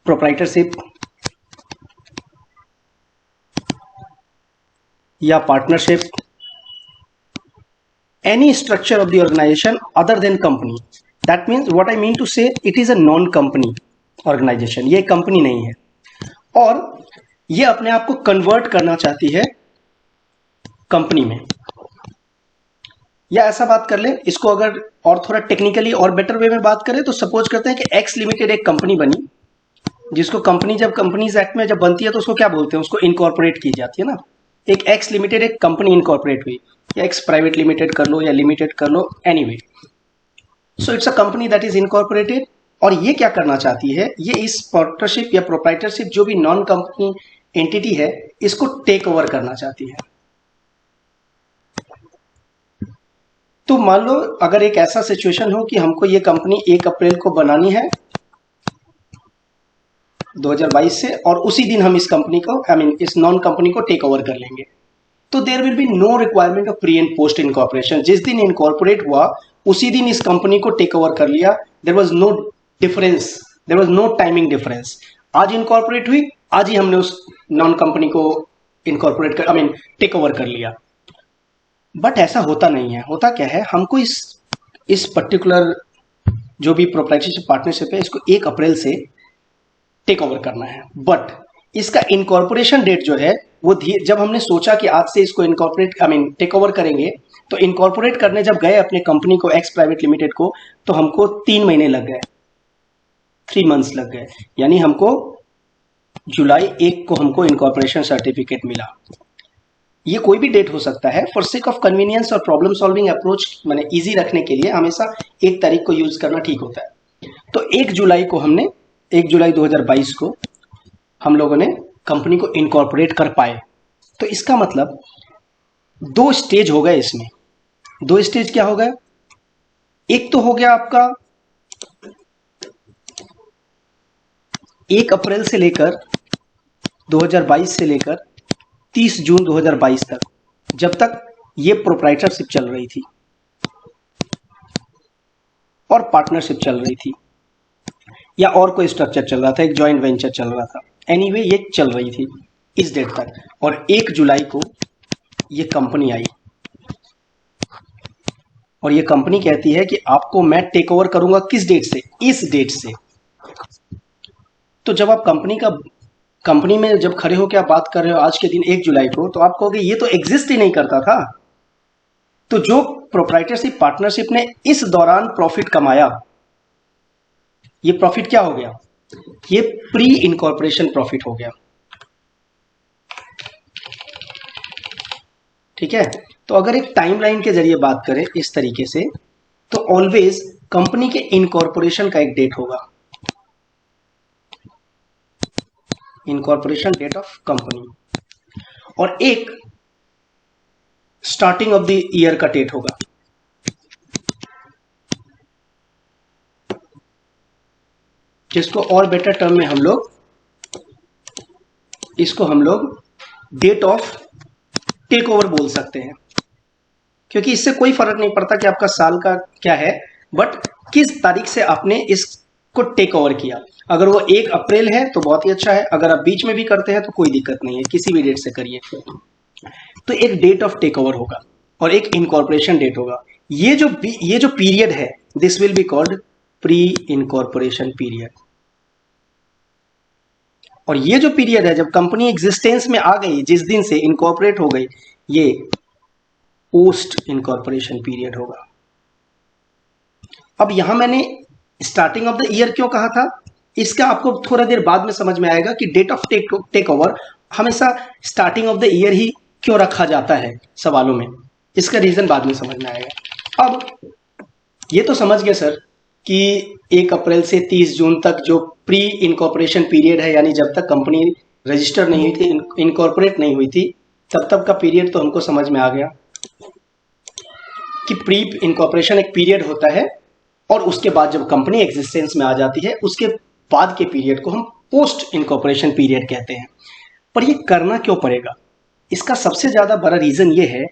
Proprietorship या partnership, any structure of the organization other than company. That means what I mean to say, it is a non company organization. ये company नहीं है और ये अपने आप को कन्वर्ट करना चाहती है कंपनी में। या ऐसा बात कर ले इसको, अगर और थोड़ा टेक्निकली और बेटर वे में बात करें तो सपोज करते हैं कि एक्स लिमिटेड एक कंपनी बनी, जिसको कंपनी जब कंपनीज एक्ट में जब बनती है तो उसको क्या बोलते हैं, उसको इनकॉर्पोरेट की जाती है ना। एक एक्स लिमिटेड एक कंपनी इनकॉर्पोरेट हुई, या एक्स प्राइवेट लिमिटेड कर लो या लिमिटेड कर लो, anyway. So it's a company that is incorporated. और ये क्या करना चाहती है, ये इस पार्टनरशिप या प्रोप्राइटरशिप जो भी नॉन कंपनी एंटिटी है इसको टेक ओवर करना चाहती है। तो मान लो अगर एक ऐसा सिचुएशन हो कि हमको ये कंपनी 1 अप्रैल को बनानी है 2022 से, और उसी दिन हम इस कंपनी को इस नॉन कंपनी को टेक ओवर कर लेंगे, तो there will be no requirement of pre and post incorporation. जिस दिन इनकॉर्पोरेट हुआ उसी दिन इस कंपनी को टेक ओवर कर लिया। There was no difference, there was no timing difference. आज इनकॉर्पोरेट हुई, आज ही हमने उस नॉन कंपनी को इनकॉर्पोरेट कर टेक ओवर कर लिया। बट ऐसा होता नहीं है। होता क्या है, हमको इस पर्टिकुलर जो भी प्रोप्राइटरशिप पार्टनरशिप है इसको 1 अप्रैल से टेक ओवर करना है। बट इसका इनकॉर्पोरेशन डेट जो है वो जब हमने सोचा कि आज से इसको इनकॉर्पोरेट टेक ओवर करेंगे, तो इनकॉर्पोरेट करने जब गए अपने कंपनी को एक्स प्राइवेट लिमिटेड को, तो हमको 3 महीने लग गए, 3 मंथ्स लग गए। यानी हमको जुलाई 1 को हमको इनकॉर्पोरेशन सर्टिफिकेट मिला। ये कोई भी डेट हो सकता है। फॉर सेक ऑफ कन्वीनियंस और प्रॉब्लम सॉल्विंग अप्रोच मैंने इजी रखने के लिए हमेशा 1 तारीख को यूज करना ठीक होता है। तो 1 जुलाई 2022 को हम लोगों ने कंपनी को इनकॉर्पोरेट कर पाए। तो इसका मतलब 2 स्टेज हो गए इसमें। 2 स्टेज क्या हो गए, एक तो हो गया आपका 1 अप्रैल से लेकर 2022 से लेकर 30 जून 2022 तक, जब तक ये प्रोप्राइटरशिप चल रही थी और पार्टनरशिप चल रही थी, या और कोई स्ट्रक्चर चल रहा था, एक जॉइंट वेंचर चल रहा था, एनीवे ये चल रही थी इस डेट तक। और 1 जुलाई को ये कंपनी आई और ये कंपनी कहती है कि आपको मैं टेक ओवर करूंगा किस डेट से, इस डेट से। तो जब आप कंपनी में जब खड़े हो के आप बात कर रहे हो आज के दिन 1 जुलाई को, तो आप कहोगे ये तो एग्जिस्ट ही नहीं करता था। तो जो प्रोप्राइटरशिप पार्टनरशिप ने इस दौरान प्रॉफिट कमाया, ये प्रॉफिट क्या हो गया, ये प्री इनकॉर्पोरेशन प्रॉफिट हो गया। ठीक है। तो अगर एक टाइमलाइन के जरिए बात करें इस तरीके से, तो ऑलवेज कंपनी के इनकॉर्पोरेशन का एक डेट होगा, इनकॉर्पोरेशन डेट ऑफ कंपनी, और एक स्टार्टिंग ऑफ द ईयर का डेट होगा। जिसको और बेटर टर्म में हम लोग डेट ऑफ टेक ओवर बोल सकते हैं, क्योंकि इससे कोई फर्क नहीं पड़ता कि आपका साल का क्या है, बट किस तारीख से आपने इसको टेक ओवर किया। अगर वो 1 अप्रैल है तो बहुत ही अच्छा है, अगर आप बीच में भी करते हैं तो कोई दिक्कत नहीं है, किसी भी डेट से करिए। तो एक डेट ऑफ टेक ओवर होगा और एक इनकॉर्पोरेशन डेट होगा। ये जो पीरियड है, this will be called pre incorporation period. और ये जो पीरियड है जब कंपनी एग्जिस्टेंस में आ गई, जिस दिन से इनकॉर्पोरेट हो गई, ये पोस्ट इनकॉर्पोरेशन पीरियड होगा। अब यहां मैंने स्टार्टिंग ऑफ द ईयर क्यों कहा था, इसका आपको थोड़ा देर बाद में समझ में आएगा कि डेट ऑफ टेक ओवर हमेशा स्टार्टिंग ऑफ द ईयर ही क्यों रखा जाता है सवालों में। इसका रीजन बाद में समझ में आएगा। अब ये तो समझ गए सर कि 1 अप्रैल से 30 जून तक जो प्री इनकॉर्पोरेशन पीरियड है, यानी जब तक कंपनी रजिस्टर नहीं हुई थी, इनकॉर्पोरेट नहीं हुई थी, तब तक का पीरियड तो हमको समझ में आ गया कि प्री इनकॉर्पोरेशन एक पीरियड होता है, और उसके बाद जब कंपनी एग्जिस्टेंस में आ जाती है उसके बाद के पीरियड को हम पोस्ट इनकॉर्पोरेशन पीरियड कहते हैं। पर ये करना क्यों पड़ेगा, इसका सबसे ज़्यादा बड़ा रीज़न ये है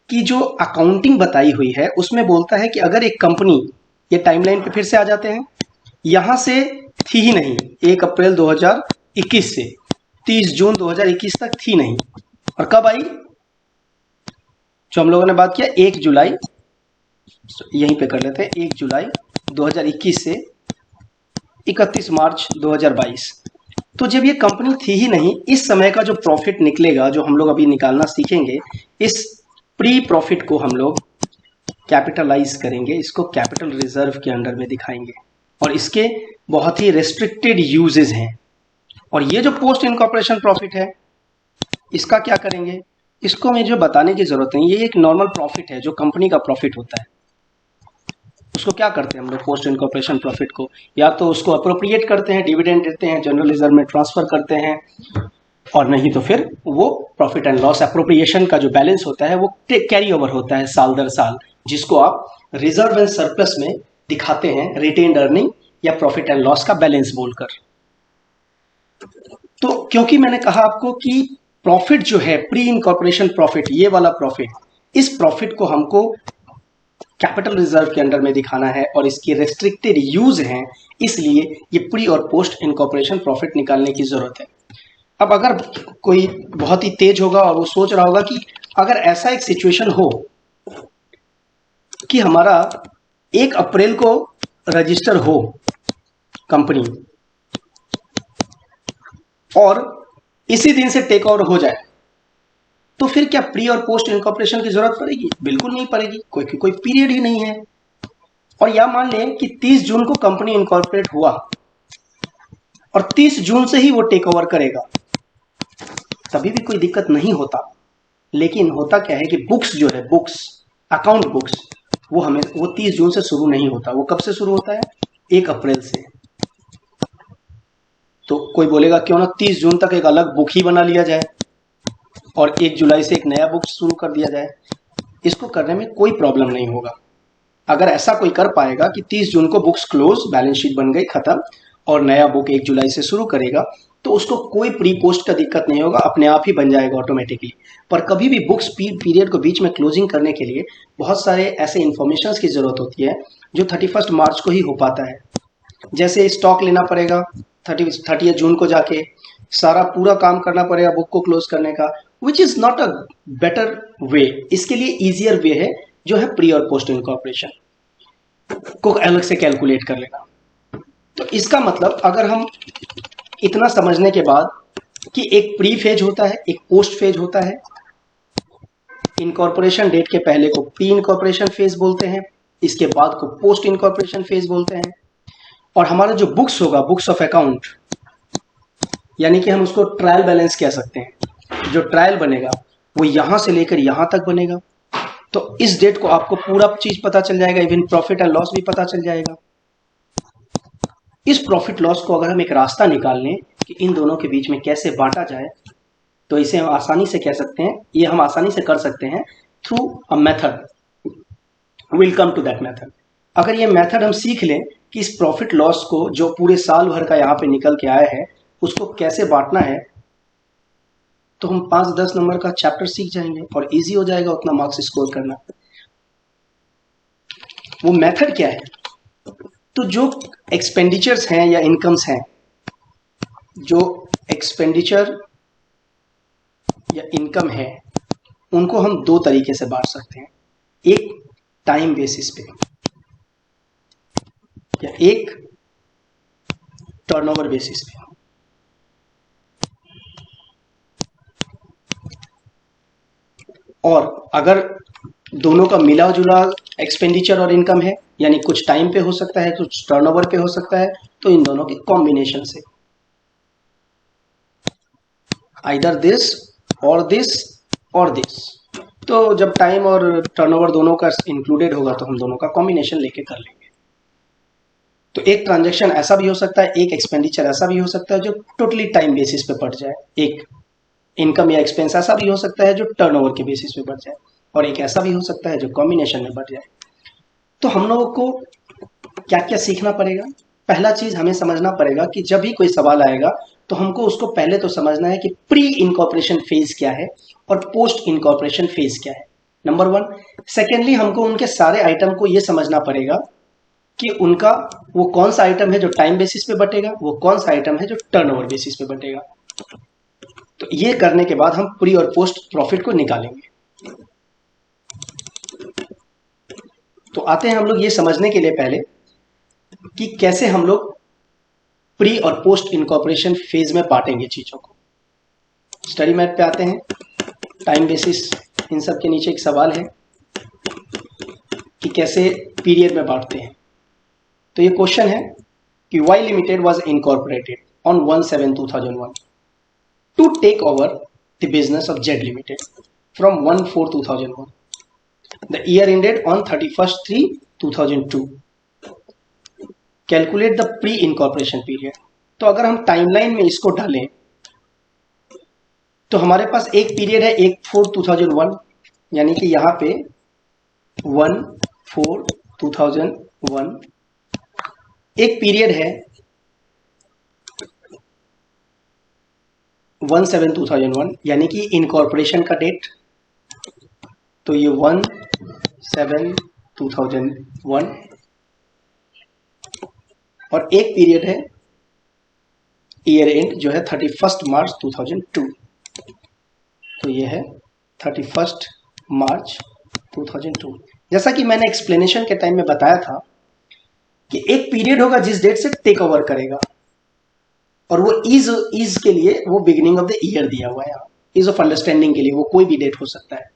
कि जो अकाउंटिंग बताई हुई है उसमें बोलता है कि अगर एक कंपनी, ये टाइमलाइन पे फिर से आ जाते हैं, यहाँ से थी ही नहीं, 1 अप्रैल 2021 से 30 जून 2021 तक थी नहीं। और कब आई, जो हम लोगों ने बात किया 1 जुलाई, यहीं पे कर लेते हैं, 1 जुलाई 2021 से 31 मार्च 2022। तो जब ये कंपनी थी ही नहीं, इस समय का जो प्रॉफिट निकलेगा, जो हम लोग अभी निकालना सीखेंगे, इस प्री प्रॉफिट को हम लोग कैपिटलाइज करेंगे, इसको कैपिटल रिजर्व के अंडर में दिखाएंगे। और इसके बहुत ही रेस्ट्रिक्टेड यूजेस हैं। और ये जो पोस्ट इनकॉर्पोरेशन प्रॉफिट है, इसका क्या करेंगे, इसको मुझे बताने की जरूरत नहीं। ये एक नॉर्मल प्रॉफिट है, जो कंपनी का प्रॉफिट होता है। उसको क्या करते हैं हम लोग, पोस्ट इनकॉर्पोरेशन प्रॉफिट को या तो उसको अप्रोप्रिएट करते हैं, डिविडेंड देते हैं, जनरल रिजर्व में ट्रांसफर करते हैं, और नहीं तो फिर वो प्रॉफिट एंड लॉस एप्रोप्रिएशन का जो बैलेंस होता है वो कैरी ओवर होता है साल दर साल, जिसको आप रिजर्व एंड सरप्लस में दिखाते हैं रिटेन्ड अर्निंग या प्रॉफिट एंड लॉस का बैलेंस बोलकर। तो क्योंकि मैंने कहा आपको कि प्रॉफिट जो है प्री इनकॉर्पोरेशन प्रॉफिट, ये वाला प्रॉफिट, इस प्रॉफिट को हमको कैपिटल रिजर्व के अंडर में दिखाना है और इसकी रेस्ट्रिक्टेड यूज है, इसलिए ये प्री और पोस्ट इनकॉर्पोरेशन प्रॉफिट निकालने की जरूरत है। अब अगर कोई बहुत ही तेज होगा और वो सोच रहा होगा कि अगर ऐसा एक सिचुएशन हो कि हमारा 1 अप्रैल को रजिस्टर हो कंपनी और इसी दिन से टेक ओवर हो जाए, तो फिर क्या प्री और पोस्ट इनकॉर्पोरेशन की जरूरत पड़ेगी? बिल्कुल नहीं पड़ेगी, कोई पीरियड ही नहीं है। और या मान लें कि 30 जून को कंपनी इनकॉर्पोरेट हुआ और 30 जून से ही वो टेक ओवर करेगा, तभी भी कोई दिक्कत नहीं होता। लेकिन होता क्या है कि बुक्स जो है, बुक्स, अकाउंट बुक्स, वो 30 जून से शुरू नहीं होता। वो कब से शुरू होता है? 1 अप्रैल से। तो कोई बोलेगा क्यों ना 30 जून तक एक अलग बुक ही बना लिया जाए और 1 जुलाई से एक नया बुक शुरू कर दिया जाए। इसको करने में कोई प्रॉब्लम नहीं होगा। अगर ऐसा कोई कर पाएगा कि 30 जून को बुक्स क्लोज, बैलेंस शीट बन गई, खत्म, और नया बुक 1 जुलाई से शुरू करेगा, तो उसको कोई प्री पोस्ट का दिक्कत नहीं होगा, अपने आप ही बन जाएगा ऑटोमेटिकली। पर कभी भी बुक्स पीरियड को बीच में क्लोजिंग करने के लिए बहुत सारे ऐसे इंफॉर्मेशन की जरूरत होती है जो 31 मार्च को ही हो पाता है। जैसे स्टॉक लेना पड़ेगा 30 जून को जाके, सारा पूरा काम करना पड़ेगा बुक को क्लोज करने का, which is not a better way. इसके लिए इजियर वे है जो है प्री और पोस्ट इनकॉर्पोरेशन को अलग से कैलकुलेट कर लेना। तो इसका मतलब अगर हम इतना समझने के बाद कि एक प्री फेज होता है, एक पोस्ट फेज होता है, इनकॉर्पोरेशन डेट के पहले को प्री इनकॉर्पोरेशन फेज बोलते हैं, इसके बाद को पोस्ट इनकॉर्पोरेशन फेज बोलते हैं। और हमारा जो बुक्स होगा, बुक्स ऑफ अकाउंट, यानी कि हम उसको ट्रायल बैलेंस कह सकते हैं, जो ट्रायल बनेगा वो यहां से लेकर यहां तक बनेगा। तो इस डेट को आपको पूरा चीज पता चल जाएगा, इवन प्रॉफिट एंड लॉस भी पता चल जाएगा। इस प्रॉफिट लॉस को अगर हम एक रास्ता निकाल लें कि इन दोनों के बीच में कैसे बांटा जाए, तो इसे हम आसानी से कह सकते हैं, ये हम आसानी से कर सकते हैं through a method. Will come to that method. अगर ये मेथड हम सीख लें कि इस प्रॉफिट लॉस को जो पूरे साल भर का यहाँ पे निकल के आया है उसको कैसे बांटना है, तो हम 5-10 नंबर का चैप्टर सीख जाएंगे और इजी हो जाएगा उतना मार्क्स स्कोर करना। वो मेथड क्या है? तो जो एक्सपेंडिचर्स हैं या इनकम्स हैं, जो एक्सपेंडिचर या इनकम है, उनको हम 2 तरीके से बांट सकते हैं। एक टाइम बेसिस पे या एक टर्नओवर बेसिस पे। और अगर दोनों का मिला जुला एक्सपेंडिचर और इनकम है, यानी कुछ टाइम पे हो सकता है, कुछ टर्नओवर पे हो सकता है, तो इन दोनों के कॉम्बिनेशन से, आइदर दिस और दिस और दिस। तो जब टाइम और टर्नओवर दोनों का इंक्लूडेड होगा तो हम दोनों का कॉम्बिनेशन लेके कर लेंगे। तो एक ट्रांजैक्शन ऐसा भी हो सकता है, एक एक्सपेंडिचर ऐसा भी हो सकता है जो टोटली टाइम बेसिस पे बढ़ जाए, एक इनकम या एक्सपेंस ऐसा भी हो सकता है जो टर्नओवर के बेसिस पे बढ़ जाए, और एक ऐसा भी हो सकता है जो कॉम्बिनेशन में बढ़ जाए। तो हम लोगों को क्या क्या सीखना पड़ेगा? पहला चीज हमें समझना पड़ेगा कि जब भी कोई सवाल आएगा तो हमको उसको पहले तो समझना है कि प्री इनकॉर्पोरेशन फेज क्या है और पोस्ट इनकॉर्पोरेशन फेज क्या है, नंबर 1। सेकेंडली, हमको उनके सारे आइटम को यह समझना पड़ेगा कि उनका वो कौन सा आइटम है जो टाइम बेसिस पे बटेगा, वो कौन सा आइटम है जो टर्नओवर बेसिस पे बटेगा। तो ये करने के बाद हम प्री और पोस्ट प्रॉफिट को निकालेंगे। तो आते हैं हम लोग ये समझने के लिए पहले कि कैसे हम लोग प्री और पोस्ट इनकॉर्पोरेशन फेज में बांटेंगे चीजों को। स्टडी मैथ पे आते हैं, टाइम बेसिस इन सब के नीचे एक सवाल है कि कैसे पीरियड में बांटते हैं। तो ये क्वेश्चन है कि Y limited was incorporated on 1/7/2001 to take over the business of Z limited from 1/4/2001। The year ended on 31/3/2002। Calculate the pre incorporation period. तो अगर हम टाइमलाइन में इसको डालें तो हमारे पास एक पीरियड है 1/4/2001, यानी कि यहां पे 1/4/2001। एक पीरियड है 1/7/2001, यानी कि इनकॉर्पोरेशन का डेट। तो ये 1/7/2001 और एक पीरियड है ईयर एंड जो है 31 मार्च 2002। तो ये है 31 मार्च 2002। जैसा कि मैंने एक्सप्लेनेशन के टाइम में बताया था कि एक पीरियड होगा जिस डेट से टेक ओवर करेगा, और वो इज के लिए वो बिगिनिंग ऑफ द ईयर दिया हुआ है यहाँ, इज ऑफ अंडरस्टैंडिंग के लिए वो कोई भी डेट हो सकता है।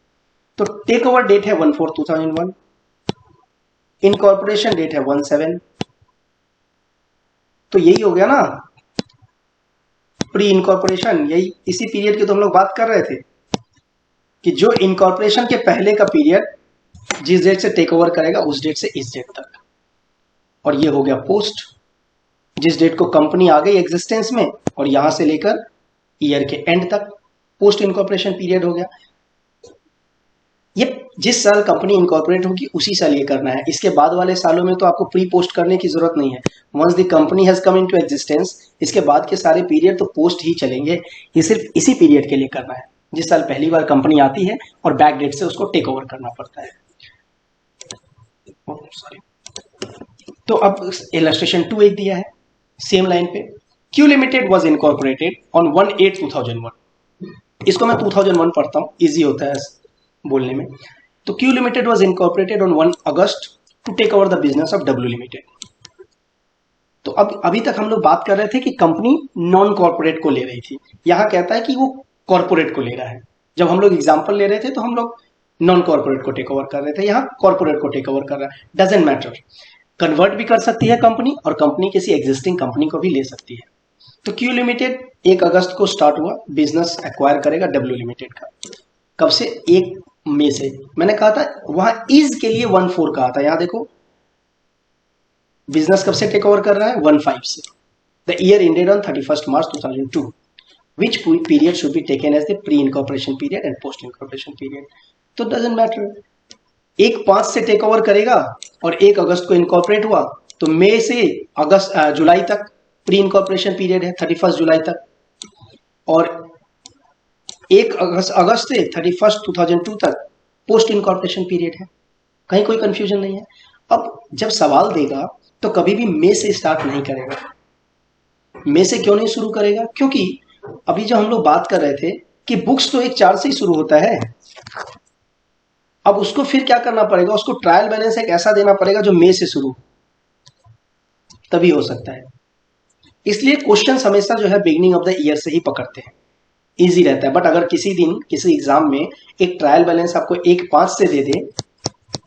तो टेक ओवर डेट है 1/4/2001, इनकॉर्पोरेशन डेट है 1/7। तो यही हो गया ना प्री इनकॉर्पोरेशन। यही इसी पीरियड की तो हम लोग बात कर रहे थे कि जो इनकॉर्पोरेशन के पहले का पीरियड जिस डेट से टेक ओवर करेगा उस डेट से इस डेट तक। और ये हो गया पोस्ट, जिस डेट को कंपनी आ गई एग्जिस्टेंस में और यहां से लेकर ईयर के एंड तक पोस्ट इनकॉर्पोरेशन पीरियड हो गया। ये जिस साल कंपनी इनकॉर्पोरेट होगी उसी साल ये करना है। इसके बाद वाले सालों में तो आपको प्री पोस्ट करने की जरूरत नहीं है। Once the company has come into existence, इसके बाद के सारे पीरियड तो पोस्ट ही चलेंगे। ये सिर्फ इसी पीरियड के लिए करना है जिस साल पहली बार कंपनी आती है और बैक डेट से उसको टेक ओवर करना पड़ता है। सॉरी। तो अब इलस्ट्रेशन 2 एक दिया है सेम लाइन पे। Q limited was incorporated on 1/8/2001। इसको मैं 2001 पढ़ता हूं, इजी होता है बोलने में। तो Q limited was incorporated on 1 अगस्त to take over the business of W limited. तो अब अभी तक हम लोग बात कर रहे थे कि कंपनी नॉन कॉर्पोरेट को ले रही थी, यहां कहता है कि वो कॉर्पोरेट को ले रहा है। जब हम लोग एग्जांपल ले रहे थे तो हम लोग नॉन कॉर्पोरेट को टेक ओवर कर रहे थे, यहां कॉर्पोरेट को टेक ओवर कर रहा है। डजंट मैटर, कन्वर्ट भी कर सकती है कंपनी और कंपनी किसी एग्जिस्टिंग कंपनी को भी ले सकती है। तो क्यू लिमिटेड 1 अगस्त को स्टार्ट हुआ, बिजनेस एक्वायर करेगा डब्ल्यू लिमिटेड का। कब से? 1 मई से। मैंने कहा था वहां इज के लिए 1/4 कहा था, यहां देखो बिजनेस कब से टेक ओवर कर रहा है 1/5 से। The year ended on 31 March 2002, which period should be taken as the pre-incorporation period and post-incorporation period? तो डजंट मैटर, 1/5 से टेक ओवर करेगा और 1 अगस्त को इनकॉर्पोरेट हुआ, तो मई से जुलाई तक प्री इनकॉर्पोरेशन पीरियड है 31 जुलाई तक, और 1 अगस्त से 31 2002 तक पोस्ट इनकॉर्पोरेशन पीरियड है। कहीं कोई कंफ्यूजन नहीं है। अब जब सवाल देगा तो कभी भी मई से स्टार्ट नहीं करेगा। मई से क्यों नहीं शुरू करेगा? क्योंकि अभी जो हम लोग बात कर रहे थे कि बुक्स तो 1/4 से ही शुरू होता है। अब उसको फिर क्या करना पड़ेगा, उसको ट्रायल बैलेंस एक ऐसा देना पड़ेगा जो मई से शुरू, तभी हो सकता है। इसलिए क्वेश्चन हमेशा जो है बिगिनिंग ऑफ द ईयर से ही पकड़ते हैं, इजी रहता है। बट अगर किसी दिन किसी एग्जाम में एक ट्रायल बैलेंस आपको 1/5 से दे दे,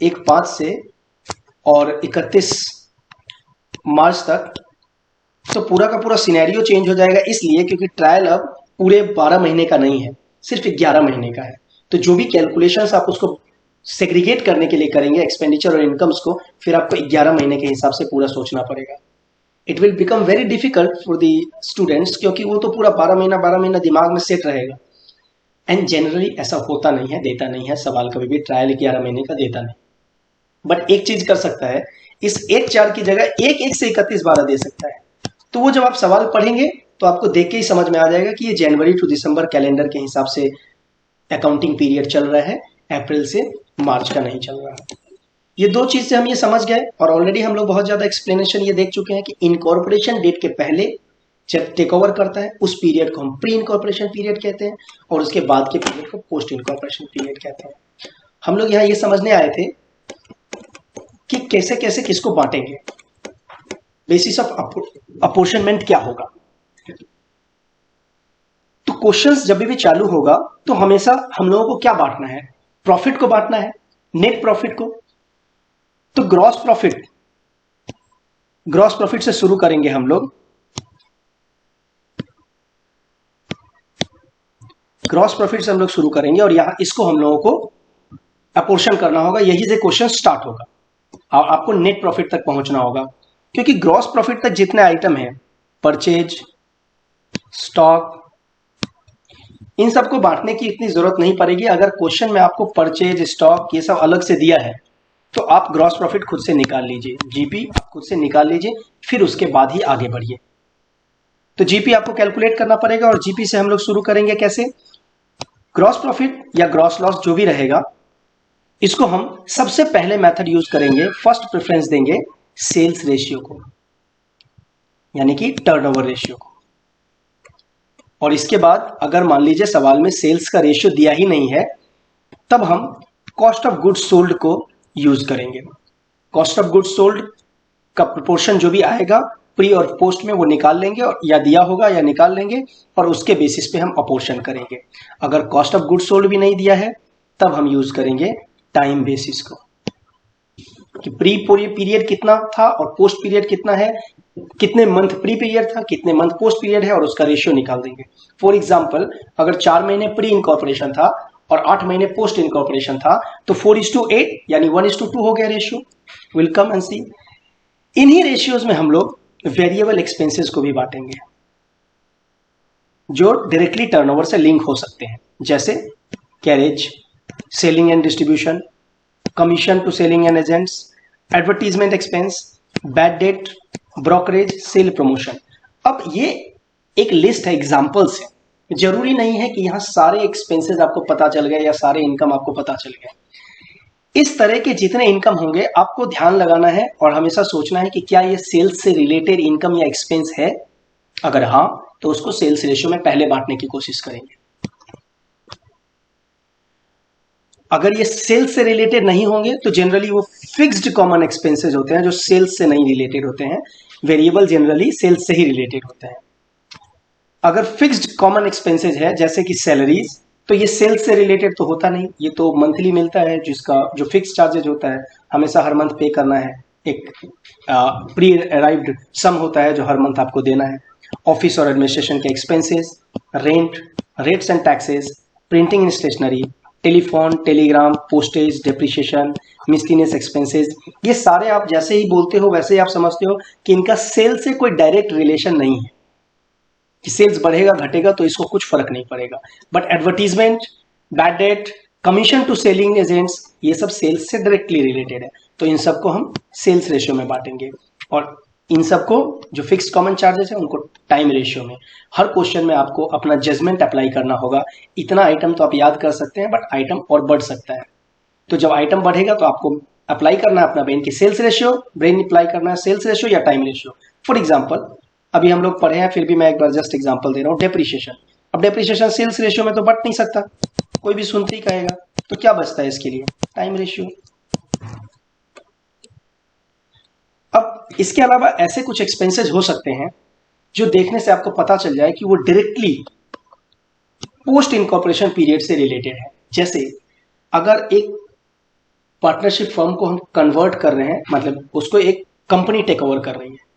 1/5 से और 31 मार्च तक, तो पूरा का पूरा सिनेरियो चेंज हो जाएगा। इसलिए क्योंकि ट्रायल अब पूरे 12 महीने का नहीं है, सिर्फ 11 महीने का है। तो जो भी कैलकुलेशंस आप उसको सेग्रीगेट करने के लिए करेंगे एक्सपेंडिचर और इनकम्स को, फिर आपको 11 महीने के हिसाब से पूरा सोचना पड़ेगा। It will become very difficult for the students, क्योंकि वो तो पूरा 12 महीना दिमाग में सेट रहेगा। एंड जनरली ऐसा होता नहीं है, देता नहीं है सवाल कभी भी ट्रायल 11 महीने का देता नहीं। बट एक चीज कर सकता है, इस 1/4 की जगह 1 से 31/12 दे सकता है। तो वो जब आप सवाल पढ़ेंगे तो आपको देख के ही समझ में आ जाएगा कि ये जनवरी टू दिसंबर कैलेंडर के हिसाब से अकाउंटिंग पीरियड चल रहा है, अप्रैल से मार्च का नहीं चल रहा है। ये दो चीज से हम ये समझ गए, और ऑलरेडी हम लोग बहुत ज्यादा एक्सप्लेनेशन ये देख चुके हैं कि इनकॉर्पोरेशन डेट के पहले जब टेक ओवर करता है उस पीरियड को हम प्री इनकॉर्पोरेशन पीरियड कहते हैं, और उसके बाद के पीरियड को पोस्ट इनकॉर्पोरेशन पीरियड कहते हैं। हम लोग यहाँ ये समझने आए थे कि कैसे कैसे किसको बांटेंगे, बेसिस ऑफ अपोर्शनमेंट क्या होगा। तो क्वेश्चंस जब भी चालू होगा तो हमेशा हम लोगों को क्या बांटना है, प्रॉफिट को बांटना है, नेट प्रॉफिट को। तो ग्रॉस प्रॉफिट से शुरू करेंगे हम लोग। ग्रॉस प्रॉफिट से हम लोग शुरू करेंगे और यहां इसको हम लोगों को अपोर्शन करना होगा, यही से क्वेश्चन स्टार्ट होगा। आपको नेट प्रॉफिट तक पहुंचना होगा, क्योंकि ग्रॉस प्रॉफिट तक जितने आइटम हैं, परचेज, स्टॉक, इन सबको बांटने की इतनी जरूरत नहीं पड़ेगी। अगर क्वेश्चन में आपको परचेज, स्टॉक ये सब अलग से दिया है तो आप ग्रॉस प्रॉफिट खुद से निकाल लीजिए, जीपी खुद से निकाल लीजिए, फिर उसके बाद ही आगे बढ़िए। तो जीपी आपको कैलकुलेट करना पड़ेगा, और जीपी से हम लोग शुरू करेंगे कैसे, ग्रॉस प्रॉफिट या ग्रॉस लॉस जो भी रहेगा, इसको हम सबसे पहले मेथड यूज करेंगे, फर्स्ट प्रेफरेंस देंगे सेल्स रेशियो को, यानी कि टर्नओवर रेशियो को। और इसके बाद अगर मान लीजिए सवाल में सेल्स का रेशियो दिया ही नहीं है, तब हम कॉस्ट ऑफ गुड्स सोल्ड को यूज करेंगे। कॉस्ट ऑफ गुड्स सोल्ड का प्रोपोर्शन जो भी आएगा प्री और पोस्ट में वो निकाल लेंगे, और या दिया होगा या निकाल लेंगे, और उसके बेसिस पे हम अपोर्शन करेंगे। अगर कॉस्ट ऑफ गुड्स सोल्ड भी नहीं दिया है तब हम यूज करेंगे टाइम बेसिस को, कि प्री पीरियड कितना था और पोस्ट पीरियड कितना है, कितने मंथ प्री पीरियड था, कितने मंथ पोस्ट पीरियड है, और उसका रेशियो निकाल देंगे। फॉर एग्जाम्पल अगर 4 महीने प्री इनकॉर्पोरेशन था और 8 महीने पोस्ट इनकॉर्पोरेशन था, तो 4:8 यानी 1:2 हो गया रेशियो। विल कम एंड सी। इन्हीं रेशियोज में हम लोग वेरिएबल एक्सपेंसेस को भी बांटेंगे, जो डायरेक्टली टर्नओवर से लिंक हो सकते हैं, जैसे carriage, selling and distribution, commission to selling and agents, advertisement expense, bad debt, brokerage, sale promotion. अब ये एक लिस्ट है एग्जांपल्स है, जरूरी नहीं है कि यहां सारे एक्सपेंसेस आपको पता चल गए या सारे इनकम आपको पता चल गए। इस तरह के जितने इनकम होंगे आपको ध्यान लगाना है और हमेशा सोचना है कि क्या ये सेल्स से रिलेटेड इनकम या एक्सपेंस है। अगर हाँ, तो उसको सेल्स रेशियो में पहले बांटने की कोशिश करेंगे। अगर ये सेल्स से रिलेटेड नहीं होंगे तो जनरली वो फिक्स्ड कॉमन एक्सपेंसेस होते हैं जो सेल्स से नहीं रिलेटेड होते हैं। वेरिएबल जनरली सेल्स से ही रिलेटेड होते हैं। अगर फिक्स्ड कॉमन एक्सपेंसेस है जैसे कि सैलरीज, तो ये सेल्स से रिलेटेड तो होता नहीं, ये तो मंथली मिलता है, जिसका जो फिक्स चार्जेज होता है हमेशा हर मंथ पे करना है। एक प्री अराइव्ड सम होता है जो हर मंथ आपको देना है। ऑफिस और एडमिनिस्ट्रेशन के expenses, rent, rates and taxes, printing and stationery, telephone, telegram, postage, depreciation, miscellaneous expenses, ये सारे आप जैसे ही बोलते हो वैसे ही आप समझते हो कि इनका सेल्स से कोई डायरेक्ट रिलेशन नहीं है, कि सेल्स बढ़ेगा घटेगा तो इसको कुछ फर्क नहीं पड़ेगा। But advertisement, bad debt, commission to selling agents, ये सब सेल्स से डायरेक्टली रिलेटेड है, तो इन सबको हम सेल्स रेशियो में बांटेंगे। और इन सबको जो फिक्स कॉमन चार्जेस है उनको टाइम रेशियो में। हर क्वेश्चन में आपको अपना जजमेंट अप्लाई करना होगा। इतना आइटम तो आप याद कर सकते हैं, बट आइटम और बढ़ सकता है। तो जब आइटम बढ़ेगा तो आपको अप्लाई करना है अपना ब्रेन की सेल्स रेशियो, ब्रेन अप्लाई करना है सेल्स रेशियो या टाइम रेशियो। फॉर एग्जाम्पल अभी हम लोग पढ़े हैं, फिर भी मैं एक बार जस्ट एग्जांपल दे रहा हूँ, डेप्रिसिएशन। अब डेप्रिसिएशन सेल्स रेशियो में तो बढ़ नहीं सकता, कोई भी सुनते ही कहेगा, तो क्या बचता है इसके लिए, टाइम रेशियो। अब इसके अलावा ऐसे कुछ एक्सपेंसेस हो सकते हैं जो देखने से आपको पता चल जाए कि वो डायरेक्टली पोस्ट इनकॉर्पोरेशन पीरियड से रिलेटेड है। जैसे अगर एक पार्टनरशिप फर्म को हम कन्वर्ट कर रहे हैं, मतलब उसको एक कंपनी टेक ओवर कर रही है,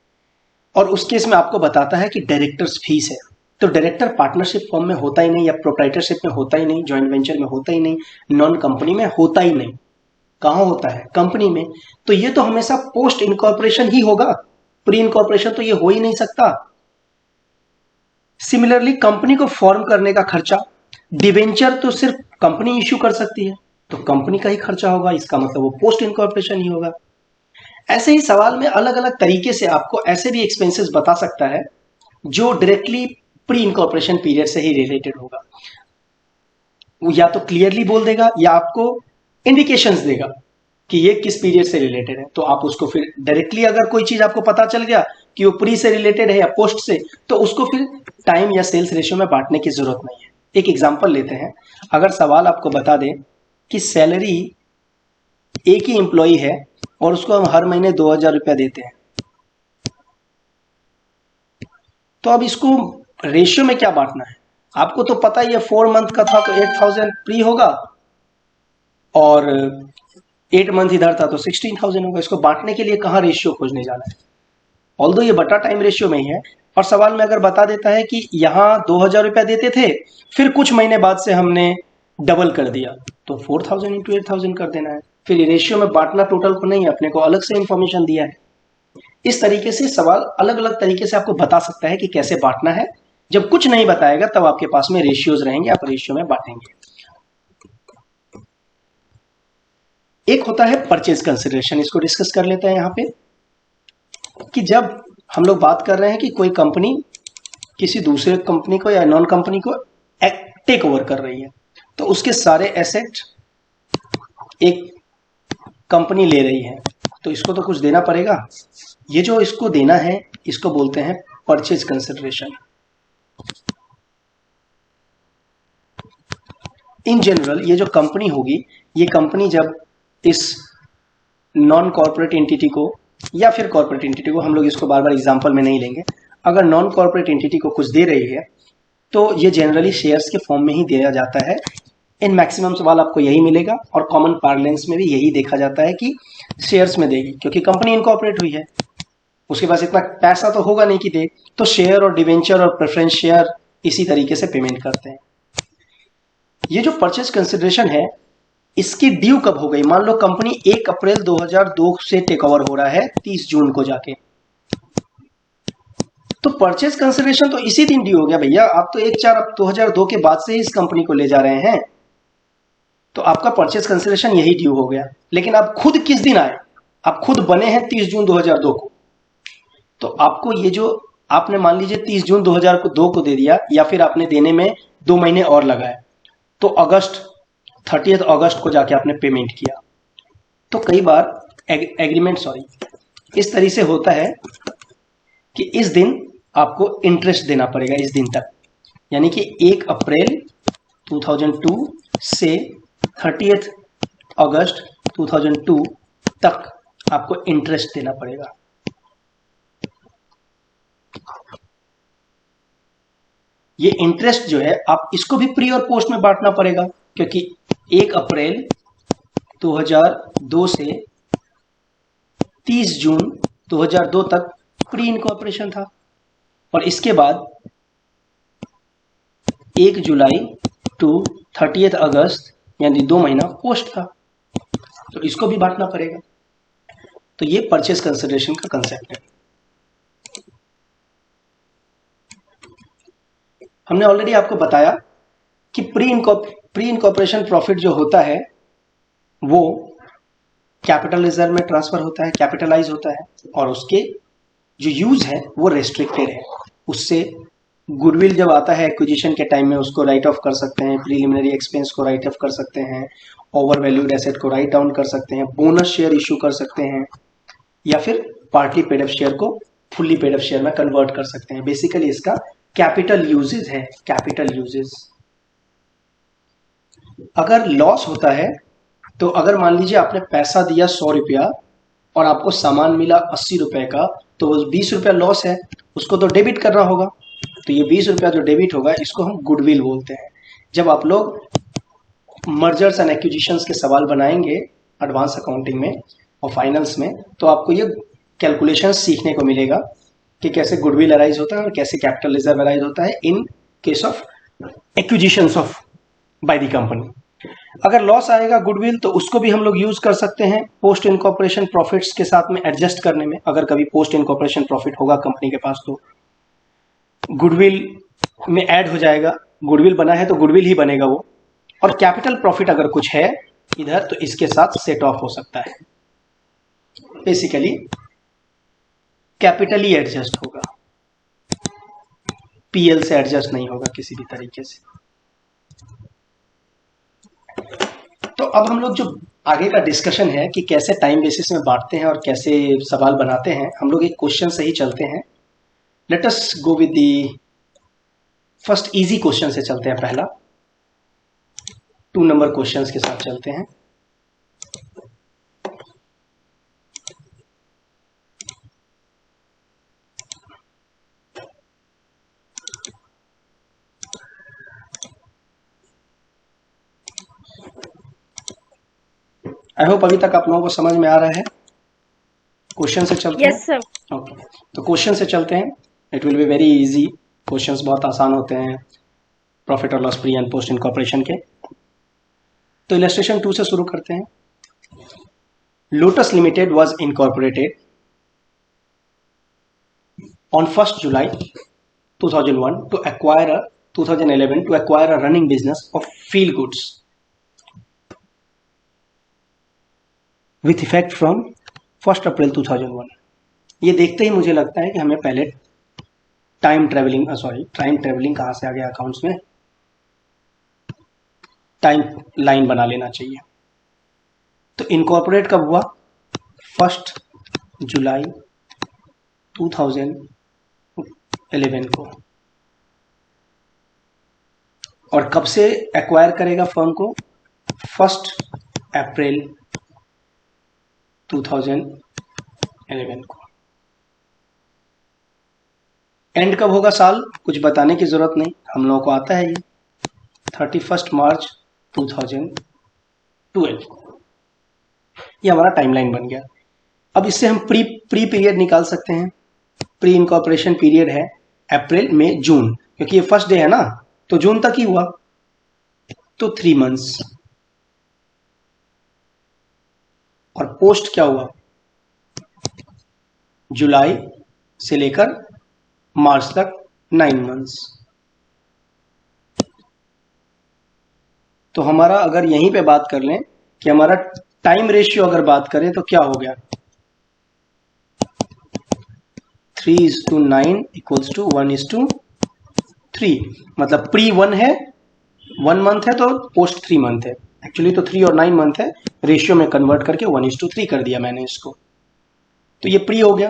और उस केस में आपको बताता है कि डायरेक्टर्स फीस है, तो डायरेक्टर पार्टनरशिप फर्म में होता ही नहीं, या प्रोप्राइटरशिप में होता ही नहीं, जॉइंट वेंचर में होता ही नहीं, नॉन कंपनी में होता ही नहीं। कहां होता है, कंपनी में। तो ये तो हमेशा पोस्ट इनकॉर्पोरेशन ही होगा, प्री इनकॉर्पोरेशन तो ये हो ही नहीं सकता। सिमिलरली कंपनी को फॉर्म करने का खर्चा, डिवेंचर तो सिर्फ कंपनी इश्यू कर सकती है, तो कंपनी का ही खर्चा होगा, इसका मतलब वो पोस्ट इनकॉर्पोरेशन ही होगा। ऐसे ही सवाल में अलग अलग तरीके से आपको ऐसे भी एक्सपेंसेस बता सकता है जो डायरेक्टली प्री इनकॉर्पोरेशन पीरियड से ही रिलेटेड होगा। वो या तो क्लियरली बोल देगा या आपको इंडिकेशंस देगा कि ये किस पीरियड से रिलेटेड है, तो आप उसको फिर डायरेक्टली अगर कोई चीज आपको पता चल गया कि वो प्री से रिलेटेड है या पोस्ट से, तो उसको फिर टाइम या सेल्स रेशियो में बांटने की जरूरत नहीं है। एक एग्जांपल लेते हैं। अगर सवाल आपको बता दें कि सैलरी एक ही एम्प्लॉय है और उसको हम हर महीने 2,000 रुपया देते हैं, तो अब इसको रेशियो में क्या बांटना है? आपको तो पता ही है 4 मंथ का था तो 8,000 प्री होगा और 8 मंथ इधर था तो 16,000 होगा। इसको बांटने के लिए कहाँ रेशियो खोजने जाना है? ऑल्दो ये बटा टाइम रेशियो में ही है। और सवाल में अगर बता देता है कि यहाँ 2,000 रुपया देते थे, फिर कुछ महीने बाद से हमने डबल कर दिया, तो 4,000 इंटू 8,000 कर देना है। फिर रेशियो में बांटना टोटल को नहीं है, अपने को अलग से इंफॉर्मेशन दिया है। इस तरीके से सवाल अलग अलग तरीके से आपको बता सकता है कि कैसे बांटना है। जब कुछ नहीं बताएगा तब आपके पास में रेशियोज रहेंगे, आप रेशियो में बांटेंगे। एक होता है परचेज कंसिडरेशन, इसको डिस्कस कर लेते हैं यहाँ पे। कि जब हम लोग बात कर रहे हैं कि कोई कंपनी किसी दूसरे कंपनी को या नॉन कंपनी को टेक ओवर कर रही है, तो उसके सारे एसेट एक कंपनी ले रही है, तो इसको तो कुछ देना पड़ेगा। ये जो इसको देना है इसको बोलते हैं परचेज कंसिडरेशन। इन जनरल ये जो कंपनी होगी, ये कंपनी जब इस नॉन कॉर्पोरेट एंटिटी को या फिर कॉर्पोरेट एंटिटी को, हम लोग इसको बार बार एग्जांपल में नहीं लेंगे, अगर नॉन कॉर्पोरेट एंटिटी को कुछ दे रही है तो ये जनरली शेयर्स के फॉर्म में ही दिया जाता है। इन मैक्सिमम सवाल आपको यही मिलेगा और कॉमन पार्लेंस में भी यही देखा जाता है कि शेयर्स में देगी, क्योंकि कंपनी इनकॉर्पोरेट हुई है, उसके पास इतना पैसा तो होगा नहीं कि दे, तो शेयर और डिवेंचर और प्रेफरेंस शेयर इसी तरीके से पेमेंट करते हैं। ये जो परचेज कंसिडरेशन है, इसकी ड्यू कब हो गई? मान लो कंपनी 1 अप्रैल 2002 से टेक ओवर हो रहा है 30 जून को जाके, तो परचेज कंसिडरेशन तो इसी दिन ड्यू हो गया भैया। आप तो 1/4/2002 के बाद से ही इस कंपनी को ले जा रहे हैं, तो आपका परचेज कंसिडरेशन यही ड्यू हो गया। लेकिन आप खुद किस दिन आए? आप खुद बने हैं 30 जून 2002 को, तो आपको ये जो आपने मान लीजिए 30 जून 2002 को दे दिया, या फिर आपने देने में 2 महीने और लगाए, तो 30 अगस्त को जाके आपने पेमेंट किया। तो कई बार एग्रीमेंट इस तरह से होता है कि इस दिन आपको इंटरेस्ट देना पड़ेगा इस दिन तक, यानी कि 1 अप्रैल 2002 से 30 अगस्त 2002 तक आपको इंटरेस्ट देना पड़ेगा। ये इंटरेस्ट जो है आप इसको भी प्री और पोस्ट में बांटना पड़ेगा, क्योंकि 1 अप्रैल 2002 से 30 जून 2002 तक प्री इनकॉर्पोरेशन था, और इसके बाद 1 जुलाई टू 30 अगस्त यानी 2 महीना पोस्ट था, तो इसको भी बांटना पड़ेगा। तो ये परचेज कंसिडरेशन का कंसेप्ट है। हमने ऑलरेडी आपको बताया कि प्री इनकॉर्पोरेशन प्रॉफिट जो होता है वो कैपिटल रिजर्व में ट्रांसफर होता है, कैपिटलाइज होता है, और उसके जो यूज है वो रेस्ट्रिक्टेड है। उससे गुडविल जब आता है एक्विजिशन के टाइम में उसको राइट ऑफ कर सकते हैं, प्रीलिमिनरी एक्सपेंस को राइट ऑफ कर सकते हैं, ओवर वैल्यूड एसेट को राइट डाउन कर सकते हैं, बोनस शेयर इशू कर सकते हैं, या फिर पार्टली पेड अप शेयर को फुल्ली पेड अप शेयर में कन्वर्ट कर सकते हैं। बेसिकली इसका कैपिटल यूजेज है, कैपिटल यूजेज। अगर लॉस होता है, तो अगर मान लीजिए आपने पैसा दिया 100 रुपया और आपको सामान मिला 80 रुपए का, तो 20 रुपया लॉस है, उसको तो डेबिट करना होगा। तो ये 20 रुपया जो डेबिट होगा इसको हम गुडविल बोलते हैं। जब आप लोग मर्जर्स एंड एक्विजिशंस के सवाल बनाएंगे एडवांस अकाउंटिंग में और फाइनल्स में, तो आपको ये कैलकुलेशन सीखने को मिलेगा कि कैसे गुडविल अराइज होता है और कैसे कैपिटल रिजर्व अराइज होता है in case of acquisitions of by the company. अगर लॉस आएगा गुडविल, तो उसको भी हम लोग यूज कर सकते हैं पोस्ट इनकॉर्पोरेशन प्रॉफिट्स के साथ में एडजस्ट करने में। अगर कभी पोस्ट इनकॉर्पोरेशन प्रॉफिट होगा कंपनी के पास, तो गुडविल में ऐड हो जाएगा। गुडविल बना है तो गुडविल ही बनेगा वो, और कैपिटल प्रॉफिट अगर कुछ है इधर तो इसके साथ सेट ऑफ हो सकता है। बेसिकली कैपिटली एडजस्ट होगा, पीएल से एडजस्ट नहीं होगा किसी भी तरीके से। तो अब हम लोग जो आगे का डिस्कशन है कि कैसे टाइम बेसिस में बांटते हैं और कैसे सवाल बनाते हैं, हम लोग एक क्वेश्चन से ही चलते हैं। Let us go with the first easy question से चलते हैं। पहला 2 नंबर क्वेश्चंस के साथ चलते हैं। आई होप अभी तक आप लोगों को समझ में आ रहा है। क्वेश्चन से चलते यस सर। हैं। ओके, तो क्वेश्चन से चलते हैं। It will be very easy. Questions बहुत आसान होते हैं प्रॉफिट और loss pre and post incorporation के। तो इलस्ट्रेशन 2 से शुरू करते हैं। Lotus limited was incorporated on 1st July 2001 to acquire 2011 to acquire a running business of Feel Goods with effect from 1st April 2001। ये देखते ही मुझे लगता है कि हमें पहले टाइम ट्रेवलिंग कहाँ से आ गया अकाउंट्स में, टाइम लाइन बना लेना चाहिए। तो इनकॉर्पोरेट कब हुआ? 1 जुलाई 2011 को। और कब से एक्वायर करेगा फर्म को? 1 अप्रैल 2011 को। एंड कब होगा साल? कुछ बताने की जरूरत नहीं, हम लोगों को आता है ये 31 मार्च 2012। ये हमारा टाइमलाइन बन गया। अब इससे हम प्री पीरियड निकाल सकते हैं। प्री इनकॉर्पोरेशन पीरियड है अप्रैल मई जून, क्योंकि ये फर्स्ट डे है ना, तो जून तक ही हुआ, तो 3 मंथ्स। और पोस्ट क्या हुआ? जुलाई से लेकर मार्च तक 9 मंथ्स। तो हमारा अगर यहीं पे बात कर लें कि हमारा टाइम रेशियो अगर बात करें तो क्या हो गया? 3:9 इक्वल्स टू 1:3। मतलब प्री 1 है, 1 मंथ है, तो पोस्ट 3 मंथ है। एक्चुअली तो 3 और 9 मंथ है, रेशियो में कन्वर्ट करके 1:3 कर दिया मैंने इसको। तो ये प्री हो गया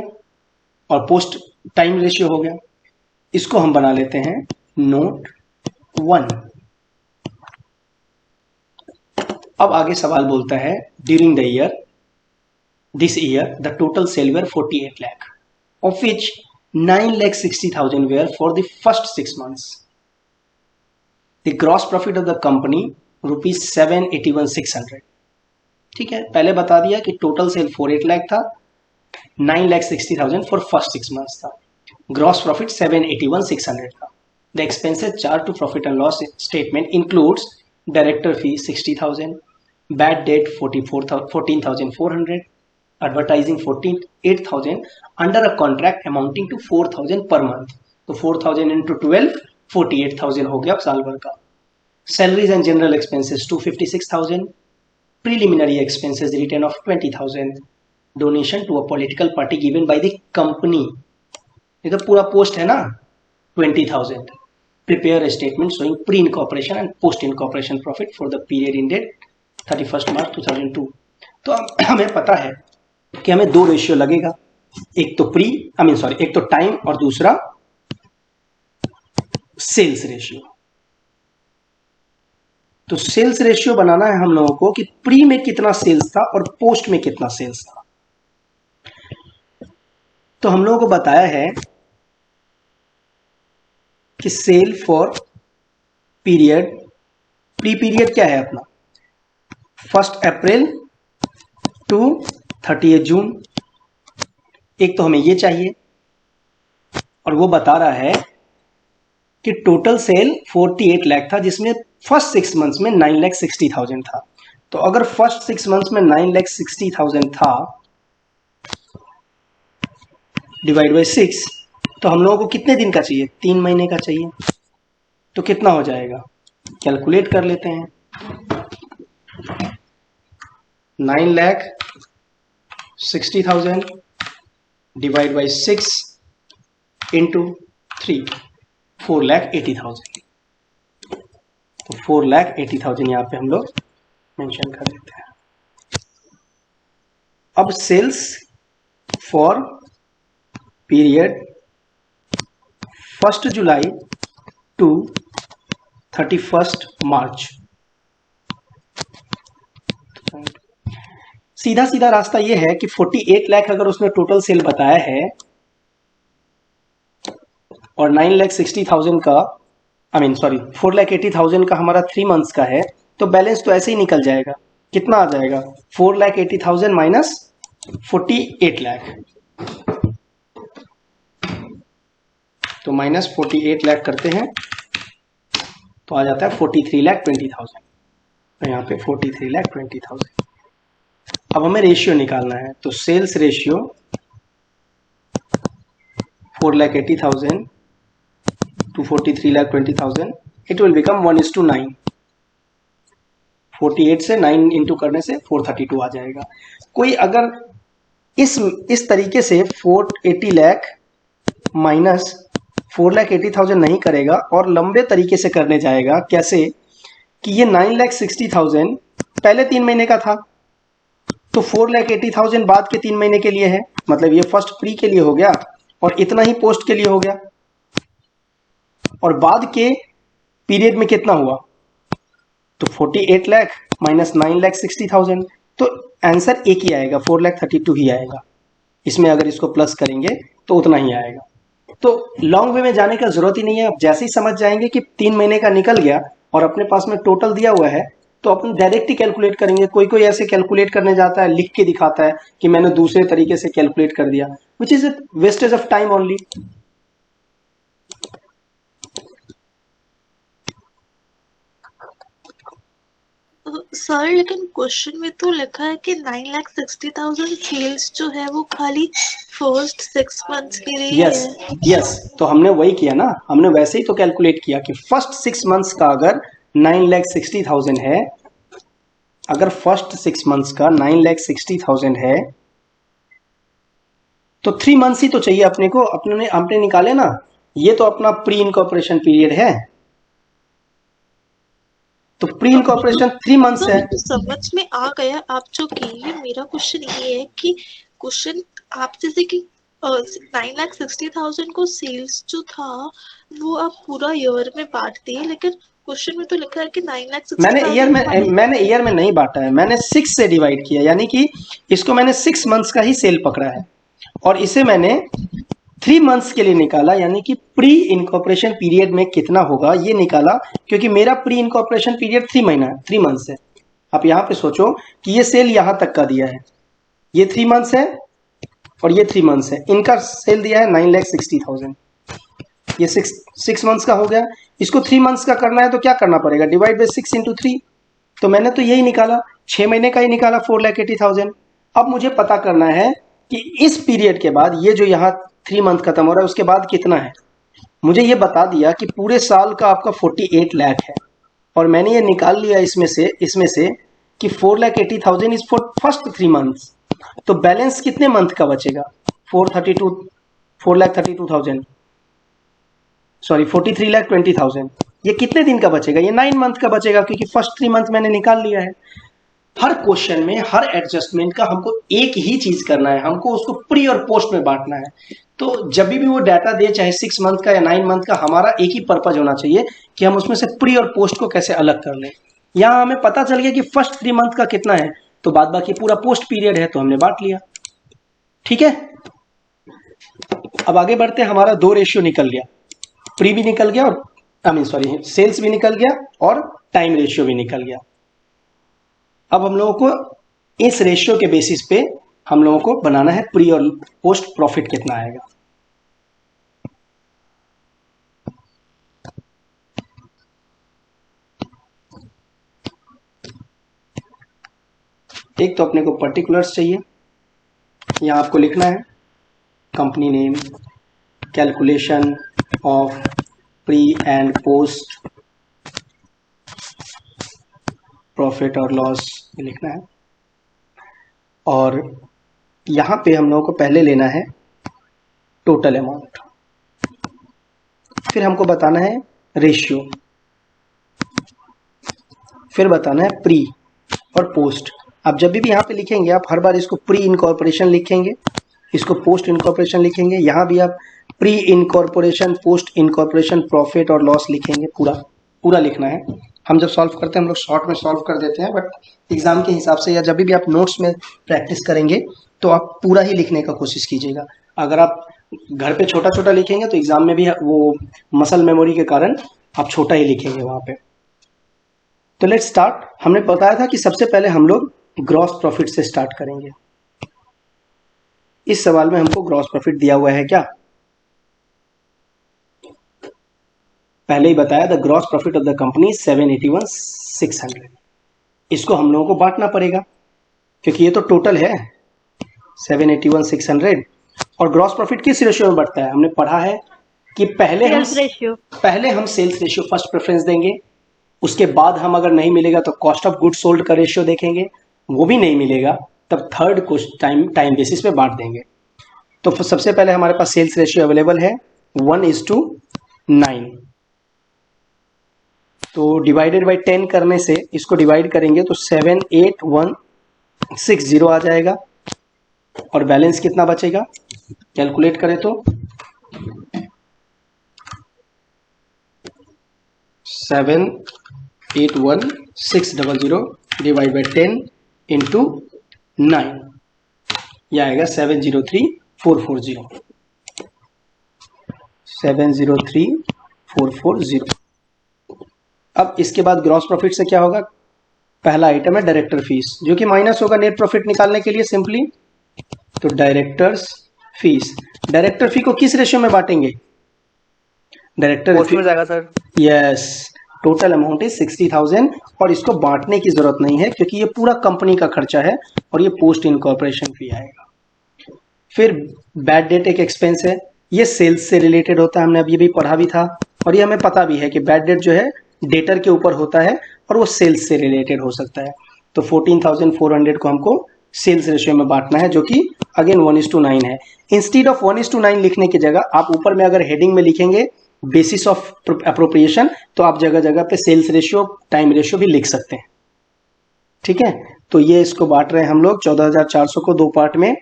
और पोस्ट टाइम रेशियो हो गया। इसको हम बना लेते हैं नोट 1। अब आगे सवाल बोलता है during the year this year the total sale were 48 lakh of which 9,60,000 were for the first 6 months. The gross profit of the company rupees 781,600। ठीक है, पहले बता दिया कि टोटल सेल 48 लाख था, 9,60,000 फॉर फर्स्ट 6 मंथ्स था, ग्रॉस प्रॉफिट 781,600 था। The expenses charge to profit and loss statement includes director fee 60,000, bad debt 14,400, advertising 8,000 under a contract amounting to 4,000 per month। तो 4,000 into 12 48,000 हो गया साल भर का। Salaries and general expenses 256,000, preliminary expenses return of 20,000, donation to a political party given by the company, ये तो पूरा post है ना, 20,000। Prepare a statement showing pre-incorporation and post-incorporation profit for the period ended 31st March 2002। तो हमें पता है कि हमें 2 रेशियो लगेगा, एक तो एक तो टाइम और दूसरा सेल्स रेशियो। तो सेल्स रेशियो बनाना है हम लोगों को कि प्री में कितना सेल्स था और पोस्ट में कितना सेल्स था। तो हम लोगों को बताया है कि sale for period, pre period क्या है अपना? 1 अप्रैल टू 30 जून। एक तो हमें ये चाहिए, और वो बता रहा है कि टोटल सेल 48 लाख था, जिसमें फर्स्ट 6 मंथ्स में 9,60,000 था। तो अगर फर्स्ट 6 मंथ्स में 9,60,000 था डिवाइड बाई 6, तो हम लोगों को कितने दिन का चाहिए? 3 महीने का चाहिए। तो कितना हो जाएगा? कैलकुलेट कर लेते हैं। 9,60,000 डिवाइड बाई 6 इंटू 3, 4,80,000। तो 4,80,000 यहाँ पे हम लोग मेंशन कर देते हैं। अब sales for period 1 July to 31 March. सीधा सीधा रास्ता ये है कि 48 लाख अगर उसने टोटल सेल बताया है और 9,60,000 का, आई मीन सॉरी 4,80,000 का हमारा 3 मंथ्स का है, तो बैलेंस तो ऐसे ही निकल जाएगा। कितना आ जाएगा? 4,80,000 माइनस 48 लाख, तो माइनस 48 लाख करते हैं तो आ जाता है 43,20,000। तो यहाँ पे 43,20,000। अब हमें रेशियो निकालना है, तो sales ratio 4,80,000 to 43,20,000, it will become 1:9। 48 से 9 इंटू करने से 432 आ जाएगा। कोई अगर इस तरीके से 480 लाख माइनस 4,80,000 नहीं करेगा और लंबे तरीके से करने जाएगा, कैसे कि ये 9,60,000 पहले 3 महीने का था, तो 4,80,000 बाद के 3 महीने के लिए है, मतलब ये फर्स्ट प्री के लिए हो गया और इतना ही पोस्ट के लिए हो गया, और बाद के पीरियड में कितना हुआ, तो 48 लाख माइनस 9,60,000, तो आंसर एक ही आएगा, 4,32 ही आएगा। इसमें अगर इसको प्लस करेंगे तो उतना ही आएगा। तो लॉन्ग वे में जाने का जरूरत ही नहीं है। आप जैसे ही समझ जाएंगे कि 3 महीने का निकल गया और अपने पास में टोटल दिया हुआ है, तो अपन डायरेक्ट ही कैलकुलेट करेंगे। कोई कोई ऐसे कैलकुलेट करने जाता है, लिख के दिखाता है कि मैंने दूसरे तरीके से कैलकुलेट कर दिया, which is wastage of time only. Sir लेकिन क्वेश्चन में तो लिखा है कि 9,60,000 सेल्स जो है वो खाली फर्स्ट 6 मंथ्स के लिए है। यस, तो हमने वही किया ना, हमने वैसे ही तो कैलकुलेट किया कि फर्स्ट 6 मंथ्स का अगर 9,60,000 है, अगर फर्स्ट 6 मंथ्स का 9,60,000 है, तो 3 मंथ्स ही तो चाहिए अपने को। अपने निकाले ना, ये तो अपना प्री इनकॉर्पोरेशन पीरियड है, तो प्री इनकॉर्पोरेशन 3 मंथ्स है। तो समझ में आ गया आप जो किए। मेरा क्वेश्चन ये है कि क्वेश्चन आप जैसे कि 9,60,000 को सेल्स जो था वो आप पूरा ईयर में बांटते हैं, लेकिन क्वेश्चन में तो लिखा है कि 9,60,000 मैंने ईयर में नहीं बांटा है, मैंने 6 से डिवाइड किया, यानी कि इसको मैंने 6 मंथ्स का ही सेल पकड़ा है और इसे मैंने 3 मंथ्स के लिए निकाला, यानी कि प्री इनकॉर्पोरेशन पीरियड में कितना होगा ये निकाला, क्योंकि मेरा प्री इनकॉर्पोरेशन पीरियड 3 महीना है, 3 मंथ्स है। आप यहाँ पे सोचो कि ये सेल यहां तक का दिया है, ये 3 मंथ्स है और ये 3 मंथ्स है, इनका सेल दिया है 9,60,000, ये 6 मंथ्स का हो गया। इसको 3 मंथ्स का करना है तो क्या करना पड़ेगा, डिवाइड बाई 6 इंटू 3। तो मैंने तो यही निकाला, 6 महीने का ही निकाला 4,80,000। अब मुझे पता करना है कि इस पीरियड के बाद ये जो यहाँ 3 मंथ खत्म हो रहा है उसके बाद कितना है। मुझे ये बता दिया कि पूरे साल का आपका 48 लाख है, और मैंने ये निकाल लिया इसमें से कि 4,80,000 इज फॉर फर्स्ट 3 मंथ्स। तो बैलेंस कितने मंथ का बचेगा, 4,32,000, सॉरी 43,20,000। ये कितने दिन का बचेगा, ये 9 मंथ का बचेगा, क्योंकि फर्स्ट 3 मंथ मैंने निकाल लिया है। हर क्वेश्चन में हर एडजस्टमेंट का हमको एक ही चीज करना है, हमको उसको प्री और पोस्ट में बांटना है। तो जब भी वो डाटा दे, चाहे 6 मंथ का या 9 मंथ का, हमारा एक ही पर्पज होना चाहिए कि हम उसमें से प्री और पोस्ट को कैसे अलग कर लें। यहाँ हमें पता चल गया कि फर्स्ट 3 मंथ का कितना है, तो बाद बाकी पूरा पोस्ट पीरियड है तो हमने बांट लिया। ठीक है, अब आगे बढ़ते हैं। हमारा 2 रेशियो निकल गया, प्री भी निकल गया और आई मीन सॉरी सेल्स भी निकल गया और टाइम रेशियो भी निकल गया। अब हम लोगों को इस रेशियो के बेसिस पे हम लोगों को बनाना है प्री और पोस्ट प्रॉफिट कितना आएगा। एक तो अपने को पर्टिकुलर्स चाहिए, यहाँ आपको लिखना है company name, calculation of pre and post profit और लॉस लिखना है, और यहाँ पे हम लोगों को पहले लेना है टोटल अमाउंट, फिर हमको बताना है रेशियो, फिर बताना है प्री और पोस्ट। आप जब भी यहाँ पे लिखेंगे आप हर बार इसको प्री इनकॉर्पोरेशन लिखेंगे, इसको पोस्ट इनकॉर्पोरेशन लिखेंगे, यहाँ भी आप pre incorporation, post incorporation, profit और लॉस लिखेंगे। पूरा पूरा लिखना है। हम जब सॉल्व करते हैं हम लोग शॉर्ट में सॉल्व कर देते हैं, बट एग्जाम के हिसाब से या जब भी आप नोट्स में प्रैक्टिस करेंगे तो आप पूरा ही लिखने का कोशिश कीजिएगा। अगर आप घर पे छोटा छोटा लिखेंगे तो एग्जाम में भी वो मसल मेमोरी के कारण आप छोटा ही लिखेंगे वहाँ पे। तो लेट्स स्टार्ट। हमने बताया था कि सबसे पहले हम लोग ग्रॉस प्रॉफिट से स्टार्ट करेंगे। इस सवाल में हमको ग्रॉस प्रॉफिट दिया हुआ है क्या? पहले ही बताया the gross profit of the company 781,600। इसको हम लोगों को बांटना पड़ेगा क्योंकि ये तो टोटल है 781,600। और ग्रॉस प्रॉफिट किस रेशियो में बढ़ता है? हमने पढ़ा है कि पहले हम सेल्स रेशियो फर्स्ट प्रेफरेंस देंगे, उसके बाद हम अगर नहीं मिलेगा तो कॉस्ट ऑफ गुड्स सोल्ड का रेशियो देखेंगे, वो भी नहीं मिलेगा तब थर्ड को टाइम बेसिस पे बांट देंगे। तो सबसे पहले हमारे पास सेल्स रेशियो अवेलेबल है 1:9। तो डिवाइडेड बाय 10 करने से इसको डिवाइड करेंगे तो 78160 आ जाएगा। और बैलेंस कितना बचेगा कैलकुलेट करें तो 781,600 डिवाइड बाय 10 इंटू 9, यह आएगा 703,440। 703,440। अब इसके बाद ग्रॉस प्रॉफिट से क्या होगा? पहला आइटम है डायरेक्टर फीस, जो कि माइनस होगा नेट प्रॉफिट निकालने के लिए सिंपली। तो डायरेक्टर्स फीस, डायरेक्टर फी को किस रेशियो में बांटेंगे? डायरेक्टर फी में जाएगा sir. Yes, total amount is 60,000 और इसको बांटने की जरूरत नहीं है क्योंकि ये पूरा कंपनी का खर्चा है और ये पोस्ट इनकॉर्पोरेशन फी आएगा। फिर बैड डेट एक एक्सपेंस है, ये सेल्स से रिलेटेड होता है, हमने अभी भी पढ़ा भी था और ये हमें पता भी है कि बैड डेट जो है डेटर के ऊपर होता है और वो सेल्स से रिलेटेड हो सकता है। तो 14,400 को हमको सेल्स रेशियो में बांटना है, जो कि अगेन 1:9 है। इंस्टीड ऑफ 1:9 लिखने की जगह आप ऊपर में अगर हेडिंग में लिखेंगे बेसिस ऑफ अप्रोप्रिएशन तो आप जगह जगह पे सेल्स रेशियो, टाइम रेशियो भी लिख सकते हैं। ठीक है, तो ये इसको बांट रहे हैं हम लोग 14,400 को दो पार्ट में।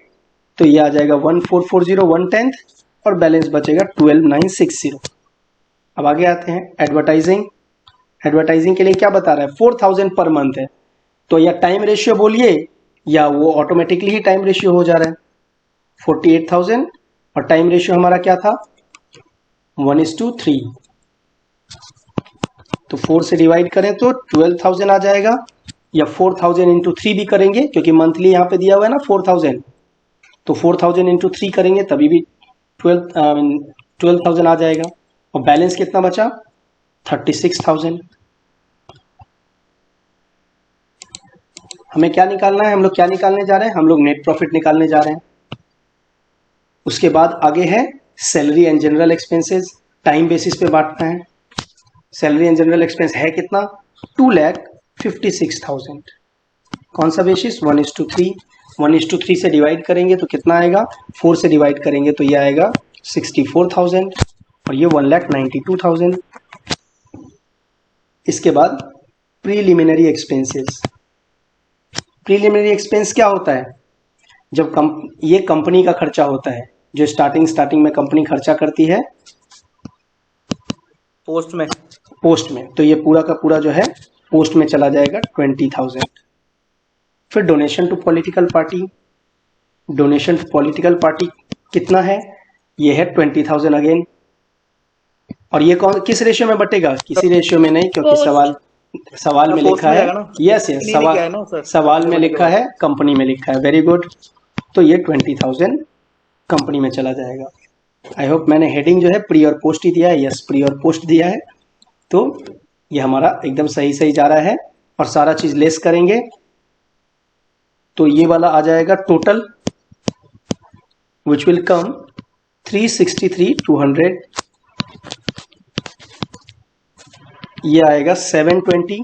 तो ये आ जाएगा 1440 1/10 और बैलेंस बचेगा 12,960। अब आगे आते हैं एडवर्टाइजिंग। एडवर्टाइजिंग के लिए क्या बता रहा है? 4,000 पर मंथ है, तो या टाइम रेशियो बोलिए या वो ऑटोमेटिकली ही टाइम रेशियो हो जा रहा है 48,000 और टाइम रेशियो हमारा क्या था 1:3। तो 4 से डिवाइड करें तो 12,000 आ जाएगा, या 4,000 इंटू 3 भी करेंगे क्योंकि मंथली यहाँ पे दिया हुआ है ना 4,000। तो 4,000 इंटू 3 करेंगे तभी भी 12,000 आ जाएगा। और बैलेंस कितना बचा 36,000। हमें क्या निकालना है? हम लोग क्या निकालने जा रहे हैं? हम लोग नेट प्रॉफिट निकालने जा रहे हैं। उसके बाद आगे है salary and general expenses, time basis पे बांटना है। सैलरी एंड जनरल एक्सपेंस है कितना 2,56,000। कौन सा बेसिस 1:3। 1:3 से डिवाइड करेंगे तो कितना आएगा 4 से डिवाइड करेंगे तो ये आएगा 64,000 और ये 1,92,000। इसके बाद प्रीलिमिनरी एक्सपेंसेस। प्रीलिमिनरी एक्सपेंस क्या होता है? जब ये कंपनी का खर्चा होता है जो स्टार्टिंग में कंपनी खर्चा करती है पोस्ट में, तो ये पूरा का पूरा जो है पोस्ट में चला जाएगा 20,000। फिर donation to political party. Donation to political party कितना है? ये है 20,000 अगेन। और ये कौन किस रेशियो में बटेगा? किसी रेशियो में नहीं, क्योंकि सवाल में लिखा है यस सवाल में लिखा है कंपनी में लिखा है। Very good. तो ये 20,000 कंपनी में चला जाएगा। आई होप मैंने हेडिंग जो है प्री और पोस्ट ही दिया है। यस, प्री और पोस्ट दिया है। तो ये हमारा एकदम सही जा रहा है और सारा चीज लेस करेंगे तो ये वाला आ जाएगा टोटल विच विल कम 363,200। ये आएगा 720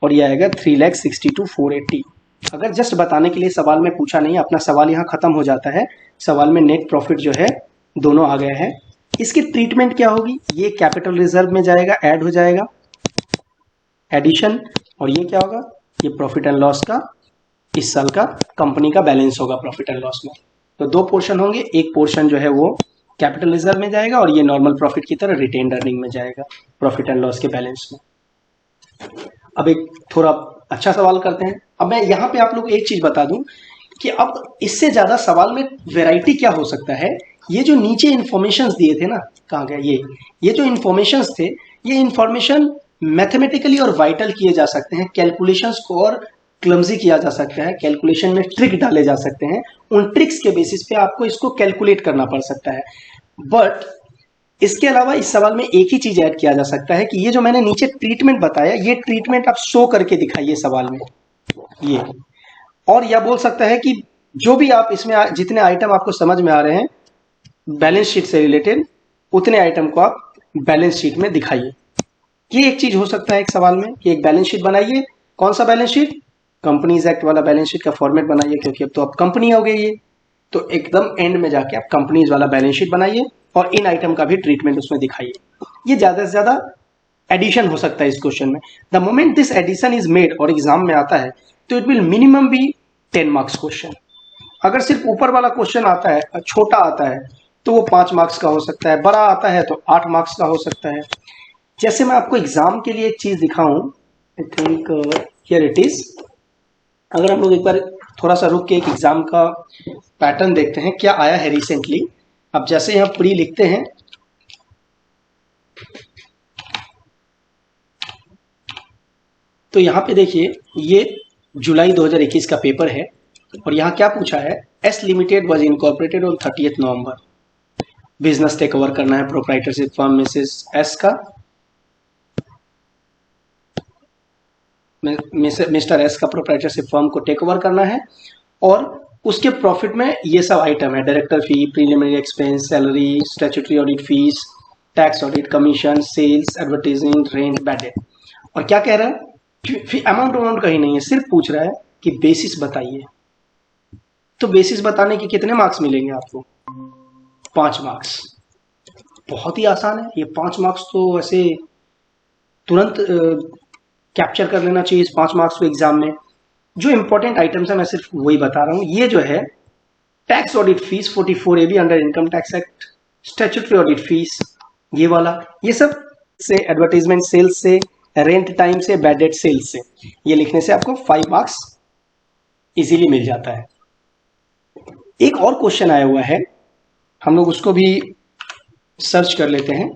और ये आएगा 3,62,480। अगर जस्ट बताने के लिए सवाल में पूछा नहीं, अपना सवाल यहाँ खत्म हो जाता है। सवाल में नेट प्रॉफिट जो है दोनों आ गए हैं। इसकी ट्रीटमेंट क्या होगी? ये कैपिटल रिजर्व में जाएगा, ऐड हो जाएगा, एडिशन। और ये क्या होगा ये प्रॉफिट एंड लॉस का इस साल का कंपनी का बैलेंस होगा प्रॉफिट एंड लॉस में। तो दो पोर्शन होंगे, एक पोर्शन जो है वो कैपिटल रिजर्व में जाएगा और ये नॉर्मल प्रॉफिट की तरह रिटेन्ड अर्निंग में जाएगा प्रॉफिट एंड लॉस के बैलेंस में। अब एक थोड़ा अच्छा सवाल करते हैं। अब मैं यहाँ पे आप लोग एक चीज बता दूं कि अब इससे ज्यादा सवाल में वैरायटी क्या हो सकता है। ये जो नीचे इंफॉर्मेशन दिए थे ना, कहाँ गया ये जो इंफॉर्मेशन थे, ये इंफॉर्मेशन मैथमेटिकली और वाइटल किए जा सकते हैं, कैलकुलेशंस को और क्लमजी किया जा सकता है, कैलकुलेशन में ट्रिक डाले जा सकते हैं, उन ट्रिक्स के बेसिस पे आपको इसको कैलकुलेट करना पड़ सकता है। बट इसके अलावा इस सवाल में एक ही चीज ऐड किया जा सकता है कि ये जो मैंने नीचे ट्रीटमेंट बताया, ये ट्रीटमेंट आप शो करके दिखाइए सवाल में ये। और यह बोल सकता है कि जो भी आप इसमें जितने आइटम आपको समझ में आ रहे हैं बैलेंस शीट से रिलेटेड, उतने आइटम को आप बैलेंस शीट में दिखाइए। ये एक चीज हो सकता है एक सवाल में कि एक बैलेंस शीट बनाइए। कौन सा बैलेंस शीट? कंपनीज एक्ट वाला बैलेंस शीट का फॉर्मेट बनाइए, क्योंकि अब तो आप कंपनी हो गई ये, तो एकदम एंड में जाके आप कंपनीज वाला बैलेंस शीट बनाइए और इन आइटम का भी ट्रीटमेंट उसमें दिखाइए। ये ज्यादा से ज्यादा एडिशन हो सकता है इस क्वेश्चन में। The moment this addition is made और एग्जाम में आता है तो it will minimum be 10 marks question. अगर सिर्फ ऊपर वाला क्वेश्चन आता है, छोटा आता है, तो वो 5 मार्क्स का हो सकता है, बड़ा आता है तो 8 मार्क्स का हो सकता है। जैसे मैं आपको एग्जाम के लिए एक चीज दिखाऊं, I think here it is. अगर हम लोग एक बार थोड़ा सा रुक के एक एग्जाम का पैटर्न देखते हैं क्या आया है रिसेंटली। अब जैसे यहाँ प्री लिखते हैं, तो यहाँ पे देखिए ये जुलाई 2021 का पेपर है और यहाँ क्या पूछा है, S limited was incorporated on 30 November. Business take over करना है प्रोप्राइटरशिप फर्म मिसेस एस का, मिस्टर एस का प्रोप्राइटरशिप फर्म को टेक ओवर करना है और उसके प्रॉफिट में ये सब आइटम है, director fee, preliminary expense, salary, statutory audit fees, tax audit, commission, sales, advertising, rent, bad debt. और क्या कह रहा है, अमाउंट कहीं नहीं है, सिर्फ पूछ रहा है कि बेसिस बताइए। तो बेसिस बताने के कितने मार्क्स मिलेंगे आपको? 5 मार्क्स। बहुत ही आसान है ये 5 मार्क्स, तो ऐसे तुरंत कैप्चर कर लेना चाहिए इस 5 मार्क्स को एग्जाम में। जो इंपॉर्टेंट आइटम्स है मैं सिर्फ वही बता रहा हूँ। ये जो है tax audit fees 44AB under income tax act, statutory audit fees ये वाला, ये सब से, एडवर्टाइजमेंट सेल्स से, रेंट टाइम से, बैड डेट सेल्स से, ये लिखने से आपको 5 मार्क्स इजीली मिल जाता है। एक और क्वेश्चन आया हुआ है, हम लोग उसको भी सर्च कर लेते हैं।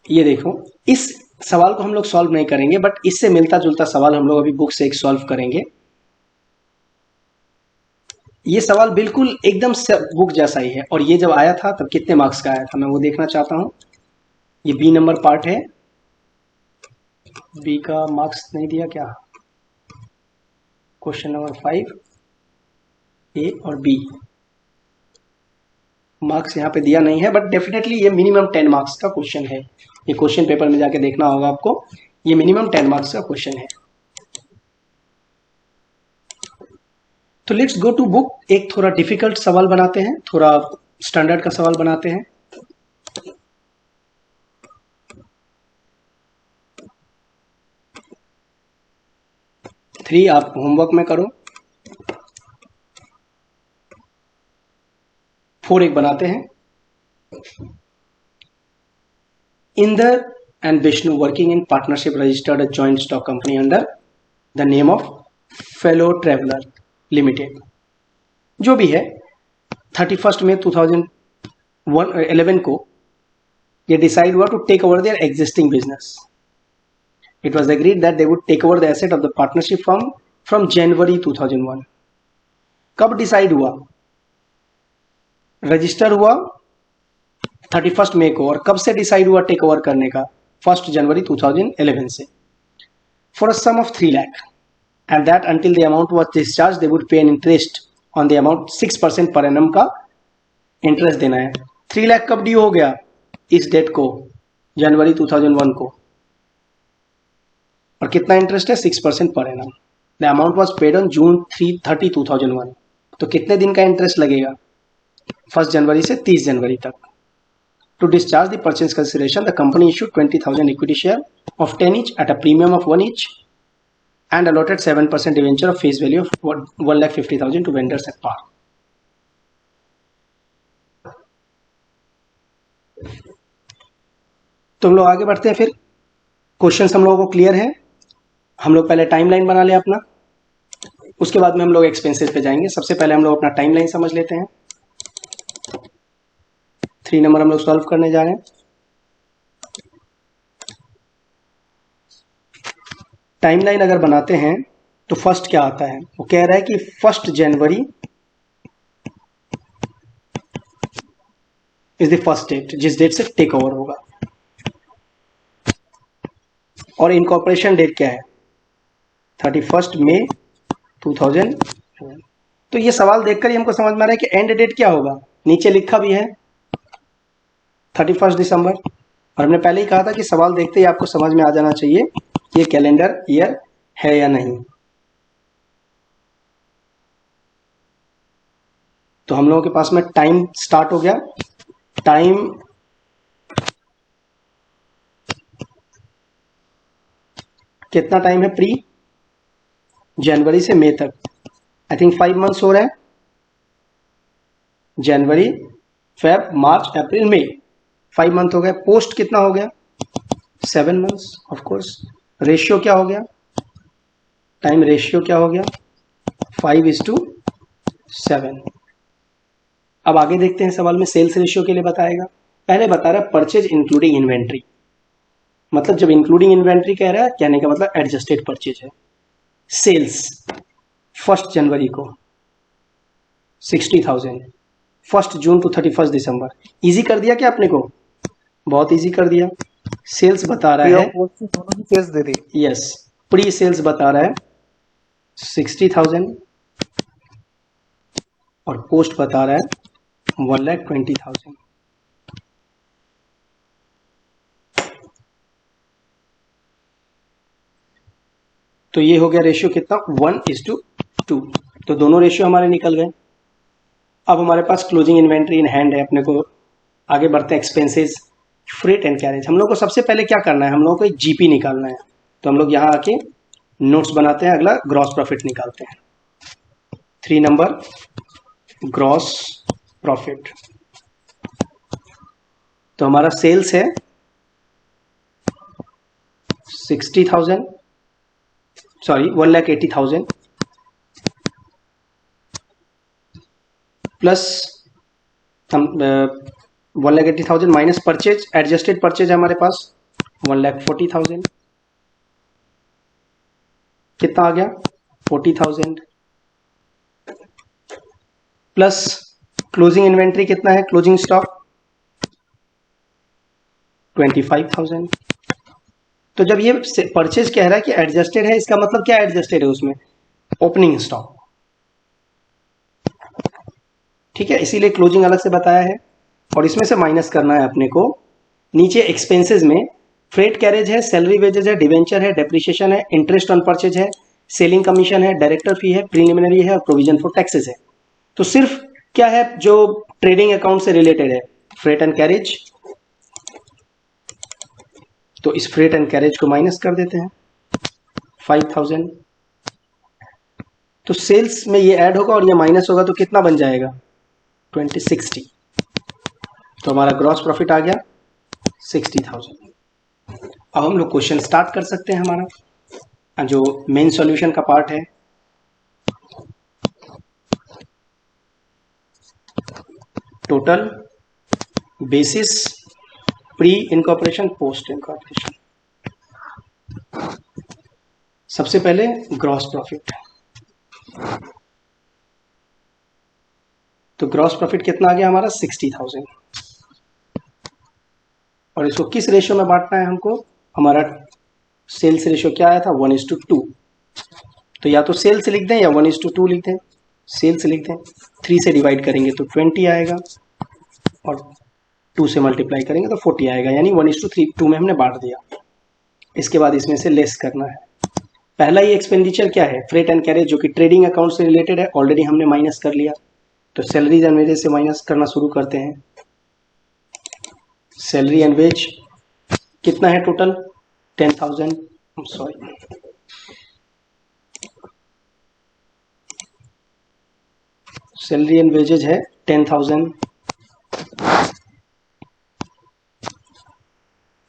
ये देखो, इस सवाल को हम लोग सॉल्व नहीं करेंगे बट इससे मिलता जुलता सवाल हम लोग अभी बुक से एक सॉल्व करेंगे। ये सवाल बिल्कुल एकदम बुक जैसा ही है और ये जब आया था तब कितने मार्क्स का आया था मैं वो देखना चाहता हूं। ये बी नंबर पार्ट है, बी का मार्क्स नहीं दिया क्या? क्वेश्चन नंबर 5 ए और बी मार्क्स यहाँ पे दिया नहीं है बट डेफिनेटली ये मिनिमम 10 मार्क्स का क्वेश्चन है। ये क्वेश्चन पेपर में जाके देखना होगा आपको, ये मिनिमम 10 मार्क्स का क्वेश्चन है। तो लेट्स गो टू बुक। एक थोड़ा डिफिकल्ट सवाल बनाते हैं, थोड़ा स्टैंडर्ड का सवाल बनाते हैं। थ्री आप होमवर्क में करो, 4 एक बनाते हैं। Inder and Vishnu working in partnership registered a joint stock company under the name of Fellow Traveler Limited। जो भी है 31 मई 2011 को ये डिसाइड हुआ to take over their existing business. It was agreed that they would take over the asset of the partnership firm from January 2001। कब decide हुआ? Register हुआ 31 मई को, और कब से डिसाइड हुआ टेक ओवर करने का? 1 जनवरी 2011 से। For a sum of 3 lakh and that until the amount was discharged they would pay an interest on the amount 6% per annum का इंटरेस्ट देना है। 3 लाख कब ड्यू हो गया? इस डेट को, जनवरी 2001 को। और कितना इंटरेस्ट है? 6% per annum. The amount was paid on June 30, 2001। तो कितने दिन का इंटरेस्ट लगेगा? 1 जनवरी से 30 जनवरी तक। To discharge the purchase consideration, the company issued 20,000 equity share of 10 each at a premium of 1 each and allotted 7% debenture of face value of 1,50,000 to vendors at par. तो हम लोग आगे बढ़ते हैं। फिर क्वेश्चंस हम लोगों को क्लियर है। हम लोग पहले टाइमलाइन बना लें अपना, उसके बाद में हम लोग एक्सपेंसेस पे जाएंगे। सबसे पहले हम लोग अपना टाइमलाइन समझ लेते हैं। 3 नंबर हम लोग सॉल्व करने जा रहे हैं। टाइमलाइन अगर बनाते हैं तो फर्स्ट क्या आता है, वो कह रहा है कि 1 जनवरी इज द फर्स्ट डेट, जिस डेट से टेक ओवर होगा। और इनकॉर्पोरेशन डेट क्या है, 31 मई 2000। तो ये सवाल देखकर ही हमको समझ में आ रहा है कि एंड डेट क्या होगा। नीचे लिखा भी है 31 दिसंबर। और हमने पहले ही कहा था कि सवाल देखते ही आपको समझ में आ जाना चाहिए ये कैलेंडर ईयर है या नहीं। तो हम लोगों के पास में टाइम स्टार्ट हो गया। टाइम कितना टाइम है प्री, जनवरी से मई तक, आई थिंक 5 मंथ्स हो रहे हैं। जनवरी, फेब, मार्च, अप्रैल, मई, 5 मंथ हो गए। पोस्ट कितना हो गया, 7 मंथ्स ऑफ कोर्स। रेशियो क्या हो गया, टाइम रेशियो क्या हो गया, 5:7। अब आगे देखते हैं सवाल में सेल्स रेशियो के लिए बताएगा। पहले बता रहा है परचेज इंक्लूडिंग इन्वेंट्री, मतलब जब इंक्लूडिंग इन्वेंट्री कह रहा है, कहने का मतलब एडजस्टेड परचेज है। सेल्स 1 जनवरी को 60,000, 1 जून टू 31 दिसंबर। इजी कर दिया क्या आपने को, बहुत इजी कर दिया। सेल्स बता रहा है, सेल्स दे दी। यस, प्री सेल्स बता रहा है 60,000 और पोस्ट बता रहा है 1,20,000। तो ये हो गया रेशियो कितना, 1:2। तो दोनों रेशियो हमारे निकल गए। अब हमारे पास क्लोजिंग इन्वेंट्री इन हैंड है। अपने को आगे बढ़ते हैं एक्सपेंसेस, फ्रेट एंड कैरेज। हम लोग को सबसे पहले क्या करना है, हम लोग को एक जीपी निकालना है। तो हम लोग यहाँ आके नोट्स बनाते हैं। अगला ग्रॉस प्रॉफिट निकालते हैं। 3 नंबर ग्रॉस प्रॉफिट। तो हमारा सेल्स है 60,000, सॉरी 1,80,000 प्लस हम 1,80,000 माइनस परचेज, एडजस्टेड परचेज है हमारे पास 1,40,000। कितना आ गया, 40,000 प्लस क्लोजिंग इन्वेंट्री कितना है, क्लोजिंग स्टॉक 25,000। तो जब ये परचेज कह रहा है कि एडजस्टेड है, इसका मतलब क्या एडजस्टेड है उसमें, ओपनिंग स्टॉक, ठीक है, इसीलिए क्लोजिंग अलग से बताया है। और इसमें से माइनस करना है अपने को। नीचे एक्सपेंसेस में फ्रेट कैरेज है, सैलरी वेजेज है, डिवेंचर है, डेप्रिसिएशन है, इंटरेस्ट ऑन परचेज है, सेलिंग कमीशन है, डायरेक्टर फी है, प्रीलिमिनरी है और प्रोविजन फॉर टैक्सेस है। तो सिर्फ क्या है जो ट्रेडिंग अकाउंट से रिलेटेड है, फ्रेट एंड कैरेज। तो इस फ्रेट एंड कैरेज को माइनस कर देते हैं 5,000। तो सेल्स में ये ऐड होगा और ये माइनस होगा तो कितना बन जाएगा 2060। तो हमारा ग्रॉस प्रॉफिट आ गया 60,000। अब हम लोग क्वेश्चन स्टार्ट कर सकते हैं। हमारा जो मेन सॉल्यूशन का पार्ट है, total, basis, pre incorporation, post incorporation. सबसे पहले ग्रॉस प्रॉफिट। तो ग्रॉस प्रॉफिट कितना आ गया हमारा 60,000। और इसको किस रेशियो में बांटना है हमको, हमारा सेल्स रेशियो क्या आया था 1:2। तो या तो सेल्स लिख दें या 1:2 लिख दें। सेल्स लिख दें, 3 से डिवाइड करेंगे तो 20 आएगा और 2 से मल्टीप्लाई करेंगे तो 40 आएगा, यानी 1:2 में हमने बांट दिया। इसके बाद इसमें से लेस करना है। पहला ये एक्सपेंडिचर क्या है, फ्रेट एंड कैरेज, जो कि ट्रेडिंग अकाउंट से रिलेटेड है, ऑलरेडी हमने माइनस कर लिया। तो सैलरीज एंड वेजेस से माइनस करना शुरू करते हैं। सैलरी एंड वेज कितना है टोटल? 10,000, सॉरी, सैलरी एंड वेजेज है 10,000।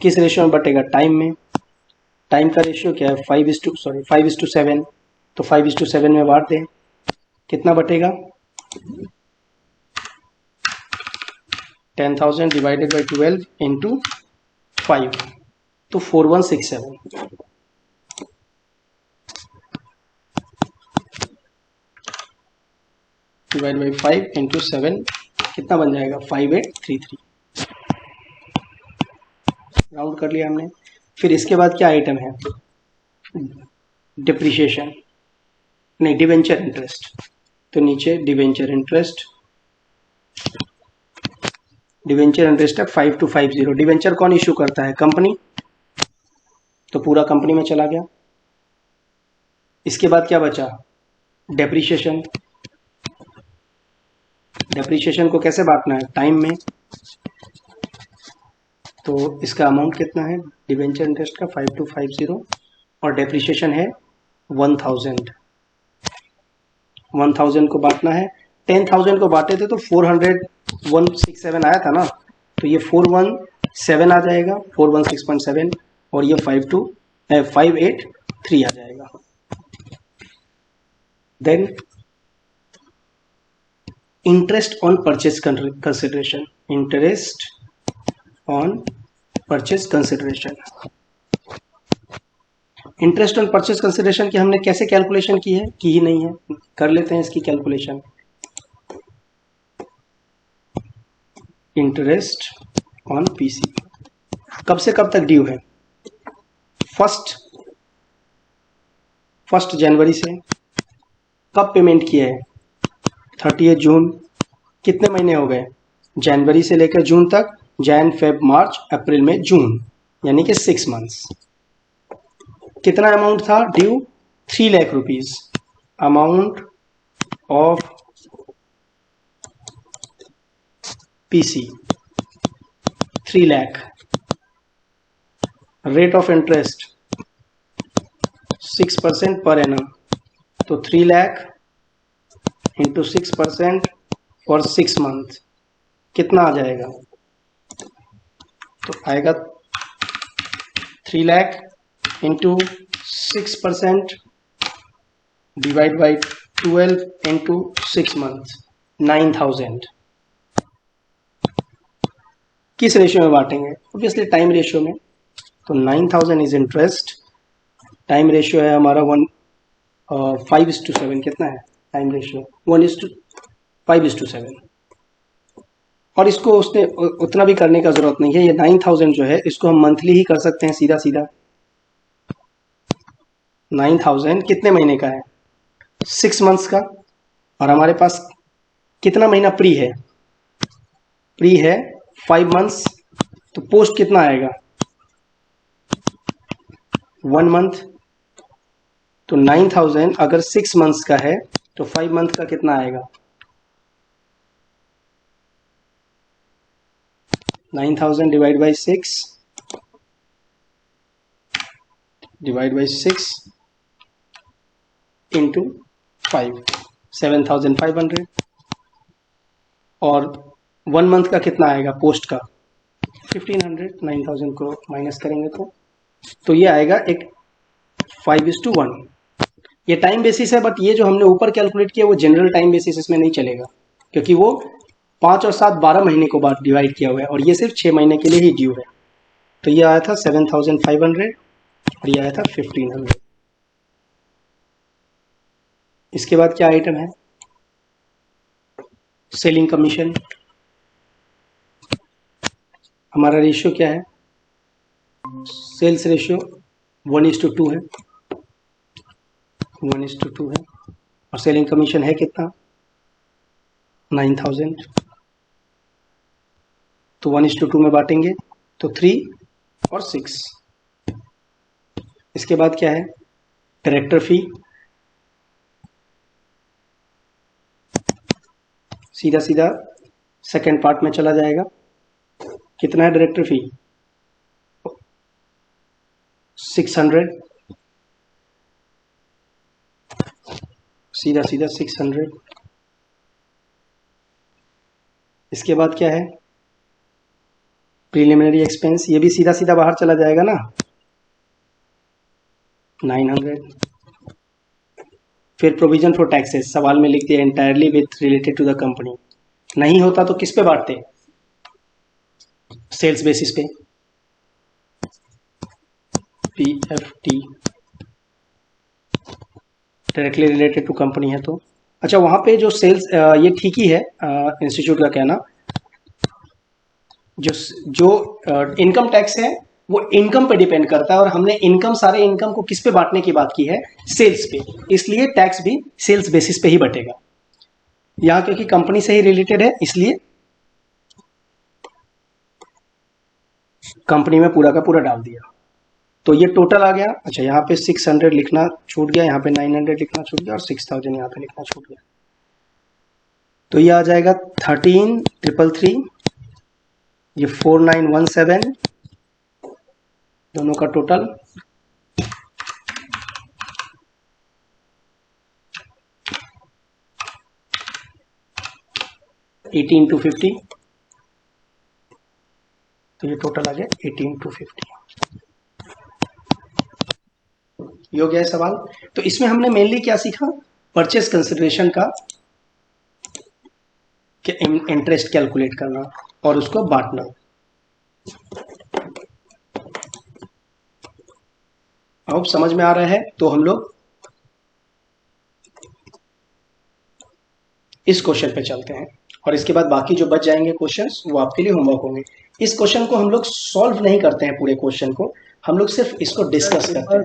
किस रेशियो में बटेगा? टाइम में। टाइम का रेशियो क्या है? 5:7। तो 5:7 में बांट दें, कितना बटेगा? 10,000 डिवाइडेड बाई 12 इंटू 5, तो 4167 डिवाइड बाई 5 इंटू 7 कितना बन जाएगा? 5833। राउंड कर लिया हमने। फिर इसके बाद क्या आइटम है? डिप्रिशिएशन, नहीं, डिवेंचर इंटरेस्ट। तो नीचे डिवेंचर इंटरेस्ट, डिवेंचर इंटरेस्ट है 5250। डिवेंचर कौन इशू करता है? कंपनी, तो पूरा कंपनी में चला गया। इसके बाद क्या बचा? डेप्रिशिएशन। डेप्रिशिएशन को कैसे बांटना है? टाइम में। तो इसका अमाउंट कितना है डिवेंचर इंटरेस्ट का? 5250 और डेप्रिशिएशन है 1000। 1000 को बांटना है। 10,000 को बांटे थे तो 40167 आया था ना, तो ये 417 आ जाएगा, 416.7, और ये 583 आ जाएगा। Then interest on purchase consideration, interest on purchase consideration. Interest on purchase consideration की हमने कैसे कैलकुलेशन की है? की ही नहीं है, कर लेते हैं इसकी कैलकुलेशन। इंटरेस्ट ऑन पीसी कब से कब तक ड्यू है? फर्स्ट जनवरी से। कब पेमेंट किया है? 30 जून। कितने महीने हो गए? जनवरी से लेकर जून तक, जैन फेब मार्च अप्रैल में जून, यानी कि 6 मंथ्स। कितना अमाउंट था due? 3 lakh rupees. Amount of PC 3 lakh. Rate of interest 6% per annum, तो 3 लाख इंटू 6% फॉर 6 मंथ कितना आ जाएगा? तो आएगा 3 lakh into 6% divide by 12 into 6 month, 9,000। किस रेशियो में बांटेंगे? ऑब्वियसली टाइम रेशियो में। तो 9,000 इज इंटरेस्ट। टाइम रेशियो है हमारा 5:7। कितना है टाइम रेशियो? 1:5:7। और इसको उसने उतना भी करने का जरूरत नहीं है। ये 9,000 जो है इसको हम मंथली ही कर सकते हैं सीधा सीधा। 9,000 कितने महीने का है? 6 मंथ्स का। और हमारे पास कितना महीना प्री है? प्री है 5 मंथ्स, तो पोस्ट कितना आएगा? 1 मंथ। तो 9,000 अगर 6 मंथ्स का है तो 5 मंथ का कितना आएगा? 9,000 डिवाइड बाई 6 इंटू 5, 7,500। और 1 मंथ का कितना आएगा पोस्ट का? 1,500। 9,000 को माइनस करेंगे तो ये आएगा एक 5:1। ये टाइम बेसिस है, बट ये जो हमने ऊपर कैलकुलेट किया वो जनरल टाइम बेसिस इसमें नहीं चलेगा, क्योंकि वो 5 और 7 12 महीने को बाद डिवाइड किया हुआ है, और ये सिर्फ 6 महीने के लिए ही ड्यू है। तो ये आया था 7,500 और ये आया था 1,500। इसके बाद क्या आइटम है? Selling commission. हमारा रेशियो क्या है? सेल्स रेशियो 1:2 है, 1:2 है। और सेलिंग कमीशन है कितना? 9,000। तो 1:2 में बांटेंगे तो 3 और 6। इसके बाद क्या है? डायरेक्टर फी। सीधा सीधा सेकेंड पार्ट में चला जाएगा। कितना है डायरेक्टर फी? 600, सीधा सीधा 600। इसके बाद क्या है? प्रीलिमिनरी एक्सपेंस, ये भी सीधा सीधा बाहर चला जाएगा ना, 900। फिर प्रोविजन फॉर टैक्सेस, सवाल में लिख दिया entirely with related to the company. नहीं होता तो किस पे बांटते? सेल्स बेसिस पे, PFT, directly related to company है तो। अच्छा, वहां पे जो सेल्स, ये ठीक ही है इंस्टीट्यूट का कहना, जो जो इनकम टैक्स है वो इनकम पे डिपेंड करता है, और हमने इनकम, सारे इनकम को किस पे बांटने की बात की है? सेल्स पे, इसलिए टैक्स भी सेल्स बेसिस पे ही बटेगा। यहाँ क्योंकि कंपनी से ही रिलेटेड है, इसलिए कंपनी में पूरा का पूरा डाल दिया। तो ये टोटल आ गया। अच्छा, यहाँ पे 600 लिखना छूट गया, यहाँ पे 900 लिखना छूट गया, और 6000 यहाँ पे लिखना छूट गया। तो ये आ जाएगा 13,333, ये 4917, दोनों का टोटल 18,250। तो ये टोटल आ गया 18,250। ये हो गया है सवाल। तो इसमें हमने मेनली क्या सीखा? परचेस कंसिडरेशन का इंटरेस्ट कैलकुलेट करना और उसको बांटना। अब समझ में आ रहा है तो हम लोग इस क्वेश्चन पे चलते हैं, और इसके बाद बाकी जो बच जाएंगे क्वेश्चंस वो आपके लिए होमवर्क होंगे। इस क्वेश्चन को हम लोग सॉल्व नहीं करते हैं, पूरे क्वेश्चन को हम लोग सिर्फ इसको डिस्कस करते हैं।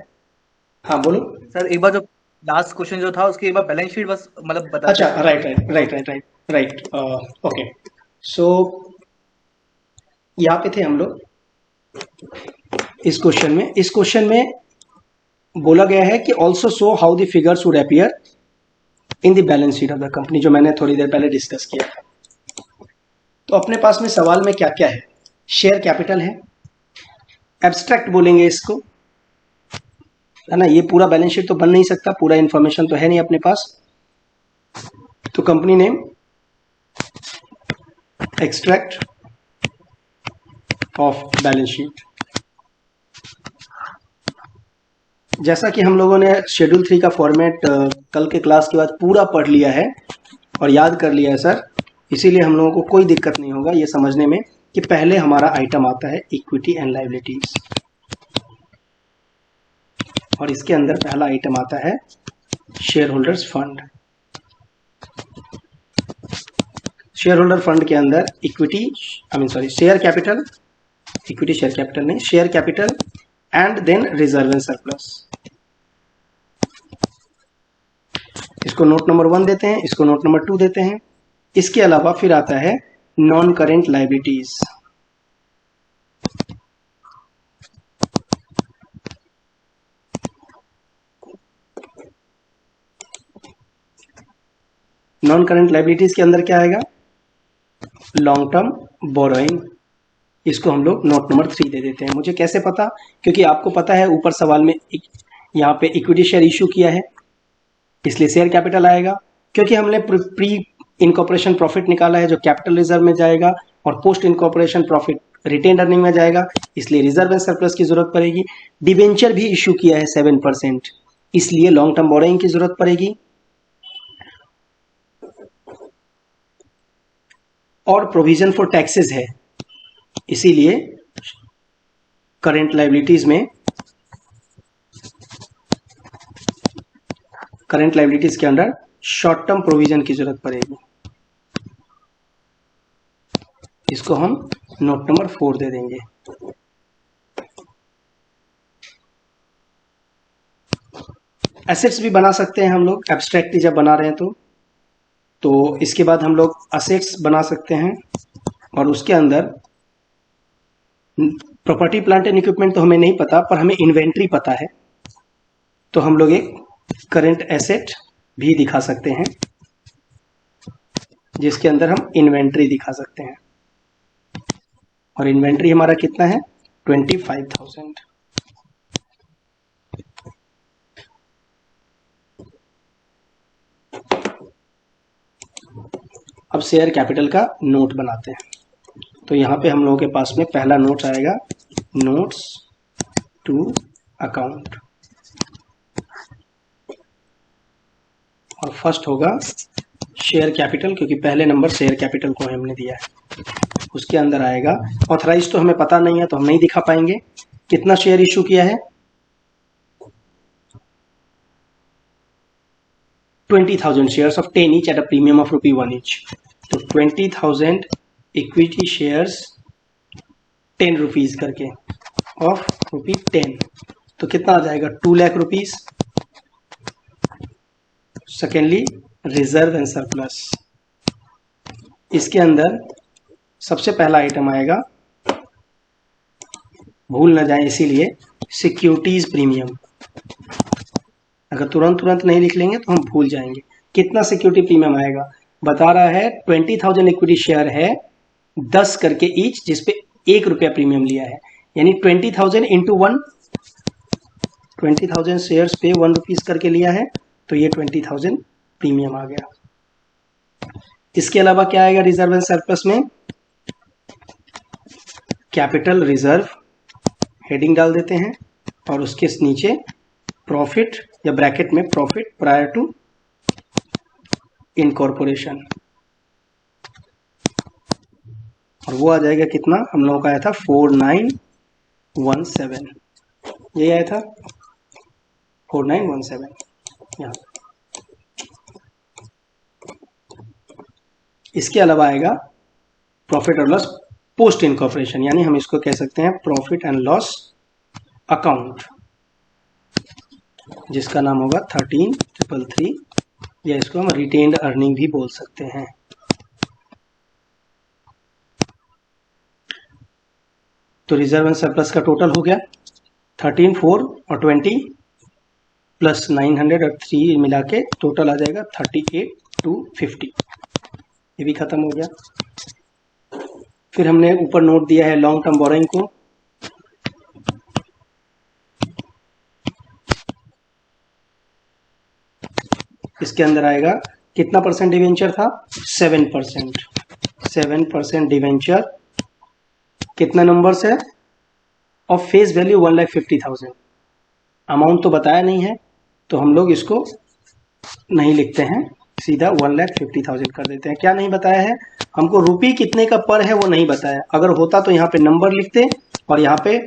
हाँ बोलो सर, एक बार जो लास्ट क्वेश्चन जो था उसके एक बार बैलेंस शीट बस मतलब बता। अच्छा, राइट, ओके। सो यहाँ पे थे हम लोग इस क्वेश्चन में बोला गया है कि also show how the figures would appear in the balance sheet of the company, जो मैंने थोड़ी देर पहले डिस्कस किया था। तो अपने पास में सवाल में क्या क्या है? शेयर कैपिटल है, एब्स्ट्रैक्ट बोलेंगे इसको, है ना। ये पूरा बैलेंस शीट तो बन नहीं सकता, पूरा इंफॉर्मेशन तो है नहीं अपने पास। तो company name, extract of balance sheet. जैसा कि हम लोगों ने शेड्यूल 3 का फॉर्मेट कल के क्लास के बाद पूरा पढ़ लिया है और याद कर लिया है सर, इसीलिए हम लोगों को कोई दिक्कत नहीं होगा ये समझने में कि पहले हमारा आइटम आता है इक्विटी एंड लायबिलिटीज, और इसके अंदर पहला आइटम आता है share holders fund. Share holder fund के अंदर share capital, equity share capital नहीं, share capital and then reserve and surplus. इसको नोट नंबर 1 देते हैं, इसको नोट नंबर 2 देते हैं। इसके अलावा फिर आता है non current liabilities. Non current liabilities के अंदर क्या आएगा? Long term borrowing. इसको हम लोग नोट नंबर 3 दे देते हैं। मुझे कैसे पता? क्योंकि आपको पता है ऊपर सवाल में यहाँ पे इक्विटी शेयर इशू किया है, इसलिए शेयर कैपिटल आएगा। क्योंकि हमने प्री इनकॉर्पोरेशन प्रॉफिट निकाला है जो कैपिटल रिजर्व में जाएगा, और post incorporation profit retained earning में जाएगा, इसलिए रिजर्व एंड सरप्लस की जरूरत पड़ेगी। डिबेंचर भी इशू किया है 7%, इसलिए लॉन्ग टर्म बोरोइंग की जरूरत पड़ेगी। और प्रोविजन फॉर टैक्सेस है, इसीलिए करेंट लायबिलिटीज में, करंट लायबिलिटीज के अंदर शॉर्ट टर्म प्रोविजन की जरूरत पड़ेगी। इसको हम नोट नंबर 4 दे देंगे। एसेट्स भी बना सकते हैं हम लोग, एब्स्ट्रैक्टली जब बना रहे हैं तो इसके बाद हम लोग असेट्स बना सकते हैं, और उसके अंदर प्रॉपर्टी प्लांट एंड इक्विपमेंट तो हमें नहीं पता, पर हमें इन्वेंट्री पता है, तो हम लोग एक करंट एसेट भी दिखा सकते हैं जिसके अंदर हम इन्वेंट्री दिखा सकते हैं। और इन्वेंट्री हमारा कितना है 25,000। अब शेयर कैपिटल का नोट बनाते हैं। तो यहाँ पे हम लोगों के पास में पहला नोट आएगा नोट्स टू अकाउंट, और फर्स्ट होगा शेयर कैपिटल, क्योंकि पहले नंबर शेयर कैपिटल को हमने दिया है। उसके अंदर आएगा ऑथराइज, तो हमें पता नहीं है तो हम नहीं दिखा पाएंगे। कितना शेयर इशू किया है 20,000 shares of 10 each at a premium of ₹1 each. तो 20,000 इक्विटी शेयर्स 10 रुपीज करके ऑफ ₹10, तो कितना आ जाएगा 2 lakh rupees. Secondly reserve and surplus, इसके अंदर सबसे पहला आइटम आएगा, भूल न जाए इसीलिए, सिक्योरिटीज प्रीमियम। अगर तुरंत नहीं लिख लेंगे तो हम भूल जाएंगे। कितना सिक्योरिटी प्रीमियम आएगा बता रहा है 20,000 इक्विटी शेयर है 10 करके ईच, जिसपे ₹1 प्रीमियम लिया है, यानी 20,000 इंटू 1, 20,000 शेयर्स पे ₹1 करके लिया है, तो ये 20,000 प्रीमियम आ गया। इसके अलावा क्या आएगा रिजर्व एंड सरप्लस में, कैपिटल रिजर्व हेडिंग डाल देते हैं, और उसके नीचे प्रॉफिट या ब्रैकेट में प्रॉफिट प्रायर टू इनकॉर्पोरेशन, और वो आ जाएगा कितना, हम लोगों का आया था 4917, ये आया था 4917 यहाँ। इसके अलावा आएगा प्रॉफिट और लॉस पोस्ट इनकॉर्पोरेशन, यानी हम इसको कह सकते हैं प्रॉफिट एंड लॉस अकाउंट, जिसका नाम होगा 1333, या इसको हम रिटेन्ड अर्निंग भी बोल सकते हैं। तो रिजर्व एंड सरप्लस का टोटल हो गया 13,4 और 20 प्लस 900 और 3 मिला के टोटल आ जाएगा 38,250, ये भी खत्म हो गया। फिर हमने ऊपर नोट दिया है लॉन्ग टर्म बोरोइंग को, इसके अंदर आएगा कितना परसेंट डिवेंचर था 7%, 7% डिवेंचर, कितना नंबर्स है, और फेस वैल्यू 1,50,000। अमाउंट तो बताया नहीं है तो हम लोग इसको नहीं लिखते हैं, सीधा 1,50,000 कर देते हैं। क्या नहीं बताया है, हमको रुपी कितने का पर है वो नहीं बताया। अगर होता तो यहाँ पे नंबर लिखते और यहाँ पे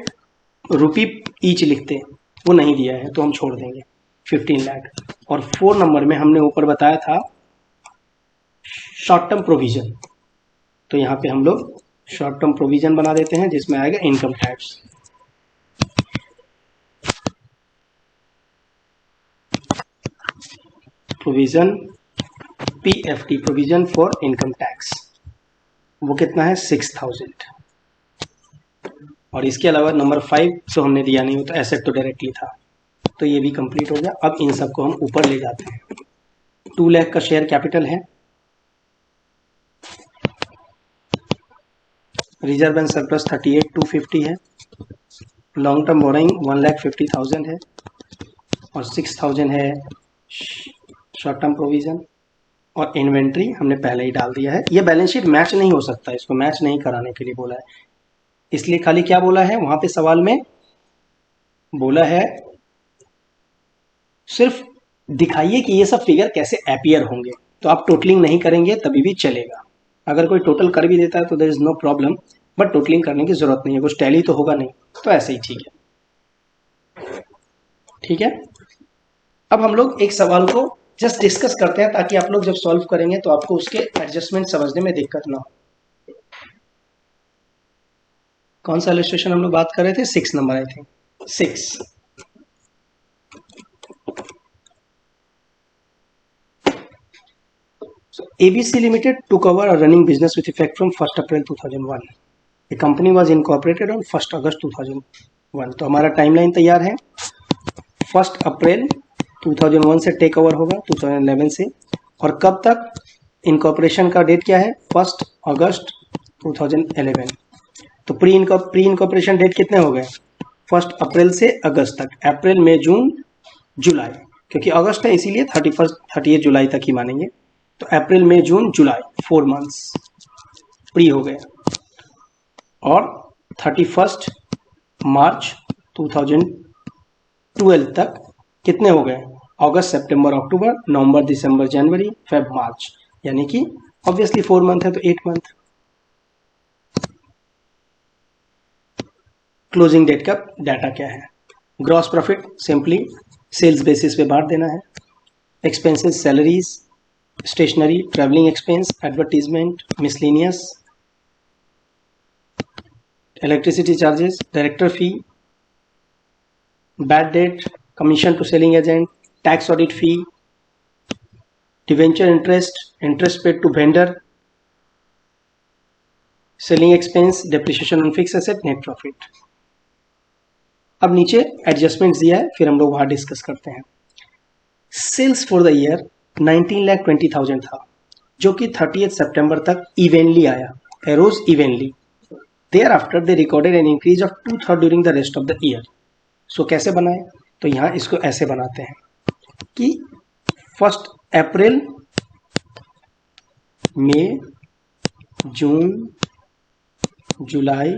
रुपी ईच लिखते, वो नहीं दिया है तो हम छोड़ देंगे 15 लाख। और 4 नंबर में हमने ऊपर बताया था शॉर्ट टर्म प्रोविजन, तो यहाँ पे हम लोग शॉर्ट टर्म प्रोविजन बना देते हैं, जिसमें आएगा income tax. Provision PFT, provision for income tax, वो कितना है 6,000। और इसके अलावा नंबर 5 तो हमने दिया नहीं, वो तो एसेट तो डायरेक्टली था, तो ये भी कंप्लीट हो गया। अब इन सबको हम ऊपर ले जाते हैं। 2 लाख का शेयर कैपिटल है, रिजर्व एंड सरप्लस 38,250 है, लॉन्ग टर्म बोरोइंग 1,50,000 है, और 6,000 है शॉर्ट टर्म प्रोविजन, और इन्वेंट्री हमने पहले ही डाल दिया है। ये बैलेंस शीट मैच नहीं हो सकता, इसको मैच नहीं कराने के लिए बोला है, इसलिए खाली क्या बोला है वहां पे सवाल में, बोला है सिर्फ दिखाइए कि ये सब फिगर कैसे अपीयर होंगे। तो आप टोटलिंग नहीं करेंगे तभी भी चलेगा, अगर कोई टोटल कर भी देता है तो there is no problem, but totalling करने की जरूरत नहीं है, कुछ टैली तो होगा नहीं, तो ऐसे ही ठीक है। ठीक है, अब हम लोग एक सवाल को जस्ट डिस्कस करते हैं ताकि आप लोग जब सॉल्व करेंगे तो आपको उसके एडजस्टमेंट समझने में दिक्कत ना हो। कौन सा इलस्ट्रेशन हम लोग बात कर रहे थे, 6 number I think 6। So ABC Limited took over a running business with effect from 1st April 2001. The company was incorporated on 1st August 2001. तो हमारा टाइमलाइन तैयार है, 1 अप्रैल 2001 से टेक ओवर होगा 2011 से, और कब तक इनकॉर्पोरेशन का डेट क्या है 1 अगस्त 2011। तो प्री इनकॉर्पोरेशन डेट कितने हो गए? 1 अप्रैल से अगस्त तक, अप्रैल मई जून जुलाई, क्योंकि अगस्त है इसीलिए 30 जुलाई तक ही मानेंगे। तो अप्रैल मई जून जुलाई 4 मंथ्स प्री हो गए। और 31 मार्च 2012 तक कितने हो गए? अगस्त सितंबर अक्टूबर नवंबर दिसंबर जनवरी फेब मार्च, यानी कि ऑब्वियसली 4 मंथ है तो 8 मंथ। क्लोजिंग डेट का डाटा क्या है? Gross profit simply sales basis पे बांट देना है। Expenses salaries, stationery, travelling expense, advertisement, miscellaneous, electricity charges, director fee, bad debt, commission to selling agent, tax audit fee, debenture interest, interest paid to vendor, selling expense, depreciation on fixed asset, net profit. अब नीचे adjustment दिया है, फिर हम लोग वहां discuss करते हैं। सेल्स फॉर द ईयर 19,20,000 था, जो कि 30 सितंबर तक इवेनली आया, arose evenly. Thereafter they recorded an increase of 2/3 during the rest of the year. So कैसे बनाए? तो यहाँ इसको ऐसे बनाते हैं कि 1 अप्रैल, मई, जून, जुलाई,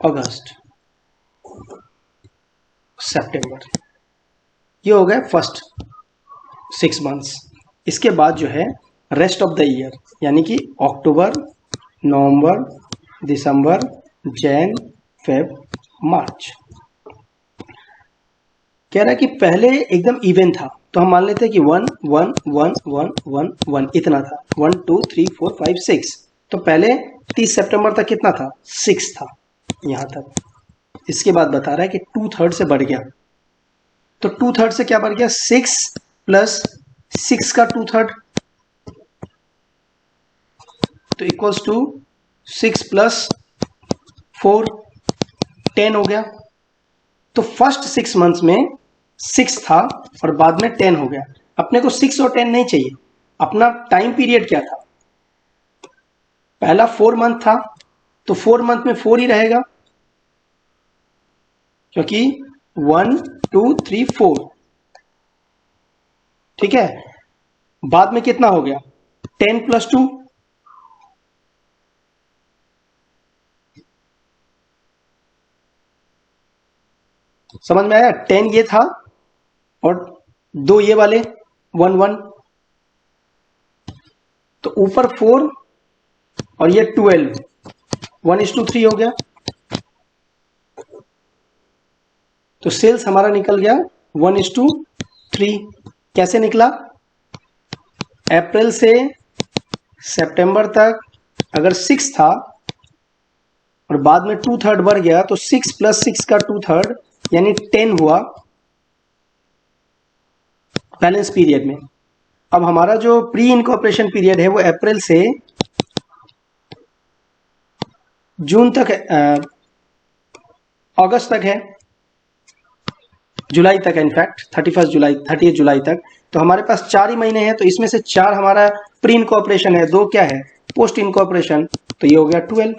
अगस्त, सितंबर, ये हो गए फर्स्ट 6 मंथ्स। इसके बाद जो है रेस्ट ऑफ द ईयर, यानी कि अक्टूबर, नवंबर, दिसंबर, जैन, फेब, मार्च। कह रहा है कि पहले एकदम इवन था, तो हम मान लेते हैं कि 1 1 1 1 1 1 इतना था, 1 2 3 4 5 6। तो पहले 30 सितंबर तक कितना था? 6 था यहाँ तक। इसके बाद बता रहा है कि 2/3 से बढ़ गया, तो 2/3 से क्या बढ़ गया? 6 प्लस 6 का 2/3, तो इक्वल्स टू 6 प्लस 4 10 हो गया। तो फर्स्ट 6 मंथ्स में 6 था और बाद में 10 हो गया। अपने को 6 और 10 नहीं चाहिए, अपना टाइम पीरियड क्या था? पहला 4 मंथ था, तो 4 मंथ में 4 ही रहेगा, क्योंकि 1 2 3 4, ठीक है। बाद में कितना हो गया? 10 प्लस 2, समझ में आया? 10 ये था और 2 ये वाले 1 1, तो ऊपर 4 और ये 12, 1:3 हो गया। तो सेल्स हमारा निकल गया 1:3। कैसे निकला? अप्रैल से सितंबर तक अगर 6 था और बाद में 2/3 बढ़ गया, तो 6 प्लस 6 का 2/3 यानी 10 हुआ बैलेंस पीरियड में। अब हमारा जो प्री इनकॉर्पोरेशन पीरियड है वो अप्रैल से जून तक है, अगस्त तक है, जुलाई तक है, इनफैक्ट 30 जुलाई तक। तो हमारे पास 4 ही महीने हैं, तो इसमें से 4 हमारा प्री इनकॉर्पोरेशन है, 2 क्या है? Post incorporation. तो ये हो गया 12,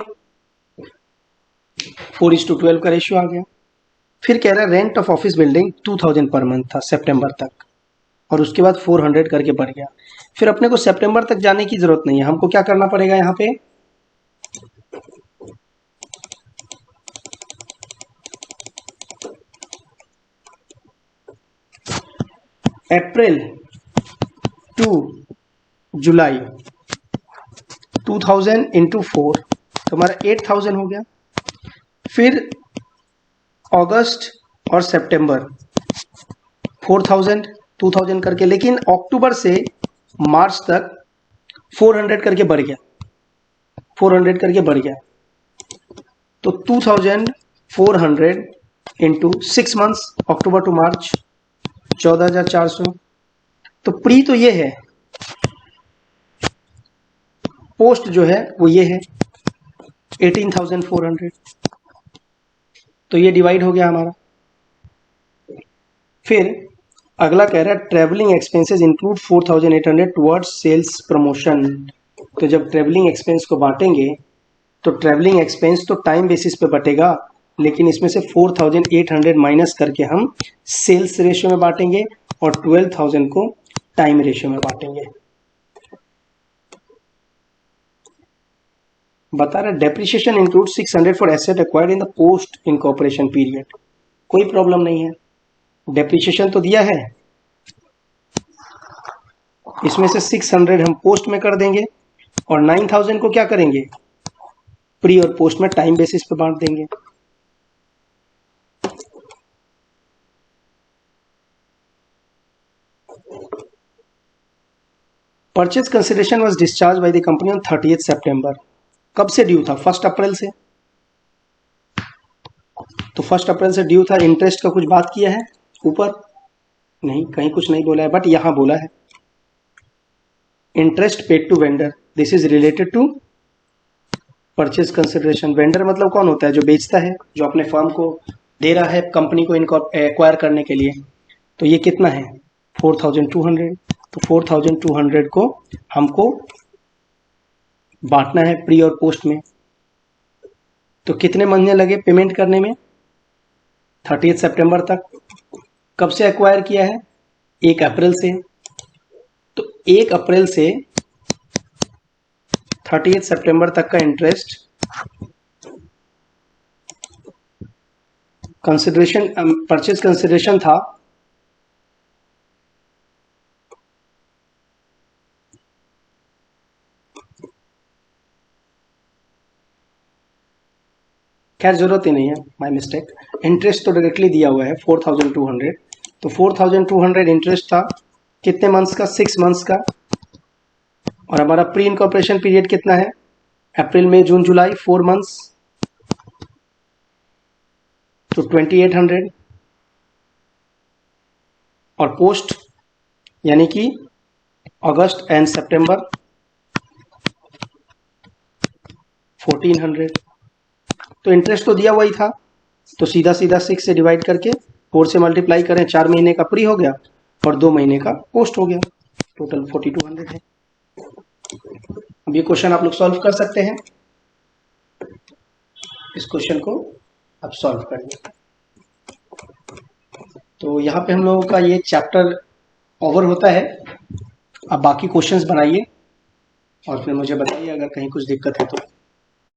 4:12 का रेशियो आ गया। फिर कह रहा है rent of office building 2000 per month था सितंबर तक, और उसके बाद 400 करके बढ़ गया। फिर अपने को सितंबर तक जाने की जरूरत नहीं है, हमको क्या करना पड़ेगा? यहाँ पे अप्रैल टू जुलाई 2000 इंटू 4, तो हमारा 8000 हो गया। फिर अगस्त और सितंबर 4000 2000 करके, लेकिन अक्टूबर से मार्च तक 400 करके बढ़ गया, 400 करके बढ़ गया। तो 2400 इंटू 6 मंथ्स, अक्टूबर टू मार्च 14,400। तो प्री तो ये है, पोस्ट जो है वो ये है 18,400। तो ये डिवाइड हो गया हमारा। फिर अगला कह रहा है travelling expenses include 4,800 towards sales promotion. तो जब ट्रेवलिंग एक्सपेंस को बांटेंगे तो ट्रैवलिंग एक्सपेंस तो टाइम बेसिस पे बटेगा, लेकिन इसमें से 4800 माइनस करके हम सेल्स रेशियो में बांटेंगे और 12,000 को टाइम रेशियो में बांटेंगे। बता रहा depreciation include 600 for asset acquired in the post incorporation period. कोई प्रॉब्लम नहीं है, डेप्रिसिएशन तो दिया है, इसमें से 600 हम पोस्ट में कर देंगे और 9000 को क्या करेंगे, प्री और पोस्ट में टाइम बेसिस पे बांट देंगे। Purchase consideration was discharge by the company on 30th सितंबर। कब से ड्यू था, 1 अप्रैल से। तो 1 अप्रैल से ड्यू था। इंटरेस्ट का कुछ बात किया है ऊपर? नहीं, कहीं कुछ नहीं बोला है, बट यहां बोला है interest paid to vendor, this is related to purchase consideration. Vendor मतलब कौन होता है, जो बेचता है, जो अपने फर्म को दे रहा है कंपनी को इनको एक्वायर करने के लिए। तो ये कितना है, 4200। तो 4200 को हमको बांटना है प्री और पोस्ट में। तो कितने महीने लगे पेमेंट करने में, 30 सितंबर तक। कब से एक्वायर किया है, 1 अप्रैल से। तो 1 अप्रैल से 30 सितंबर तक का इंटरेस्ट कंसिडरेशन, परचेज कंसिडरेशन था खैर जरूरत ही नहीं है, माय मिस्टेक। इंटरेस्ट तो डायरेक्टली दिया हुआ है 4200। तो 4200 इंटरेस्ट था कितने मंथ्स का, 6 मंथ्स का। और हमारा प्री इनकॉर्पोरेशन पीरियड कितना है, अप्रैल मई जून जुलाई, 4 मंथ्स। तो 2800। और पोस्ट यानी कि अगस्त एंड सितंबर 1400। तो इंटरेस्ट तो दिया हुआ ही था, तो सीधा सीधा 6 से डिवाइड करके 4 से मल्टीप्लाई करें, 4 महीने का प्री हो गया और 2 महीने का पोस्ट हो गया, टोटल 4200 है। अब ये क्वेश्चन आप लोग सॉल्व कर सकते हैं। इस क्वेश्चन को आप सॉल्व करिए। तो यहाँ पे हम लोगों का ये चैप्टर ओवर होता है। अब बाकी क्वेश्चंस बनाइए और फिर मुझे बताइए अगर कहीं कुछ दिक्कत है तो।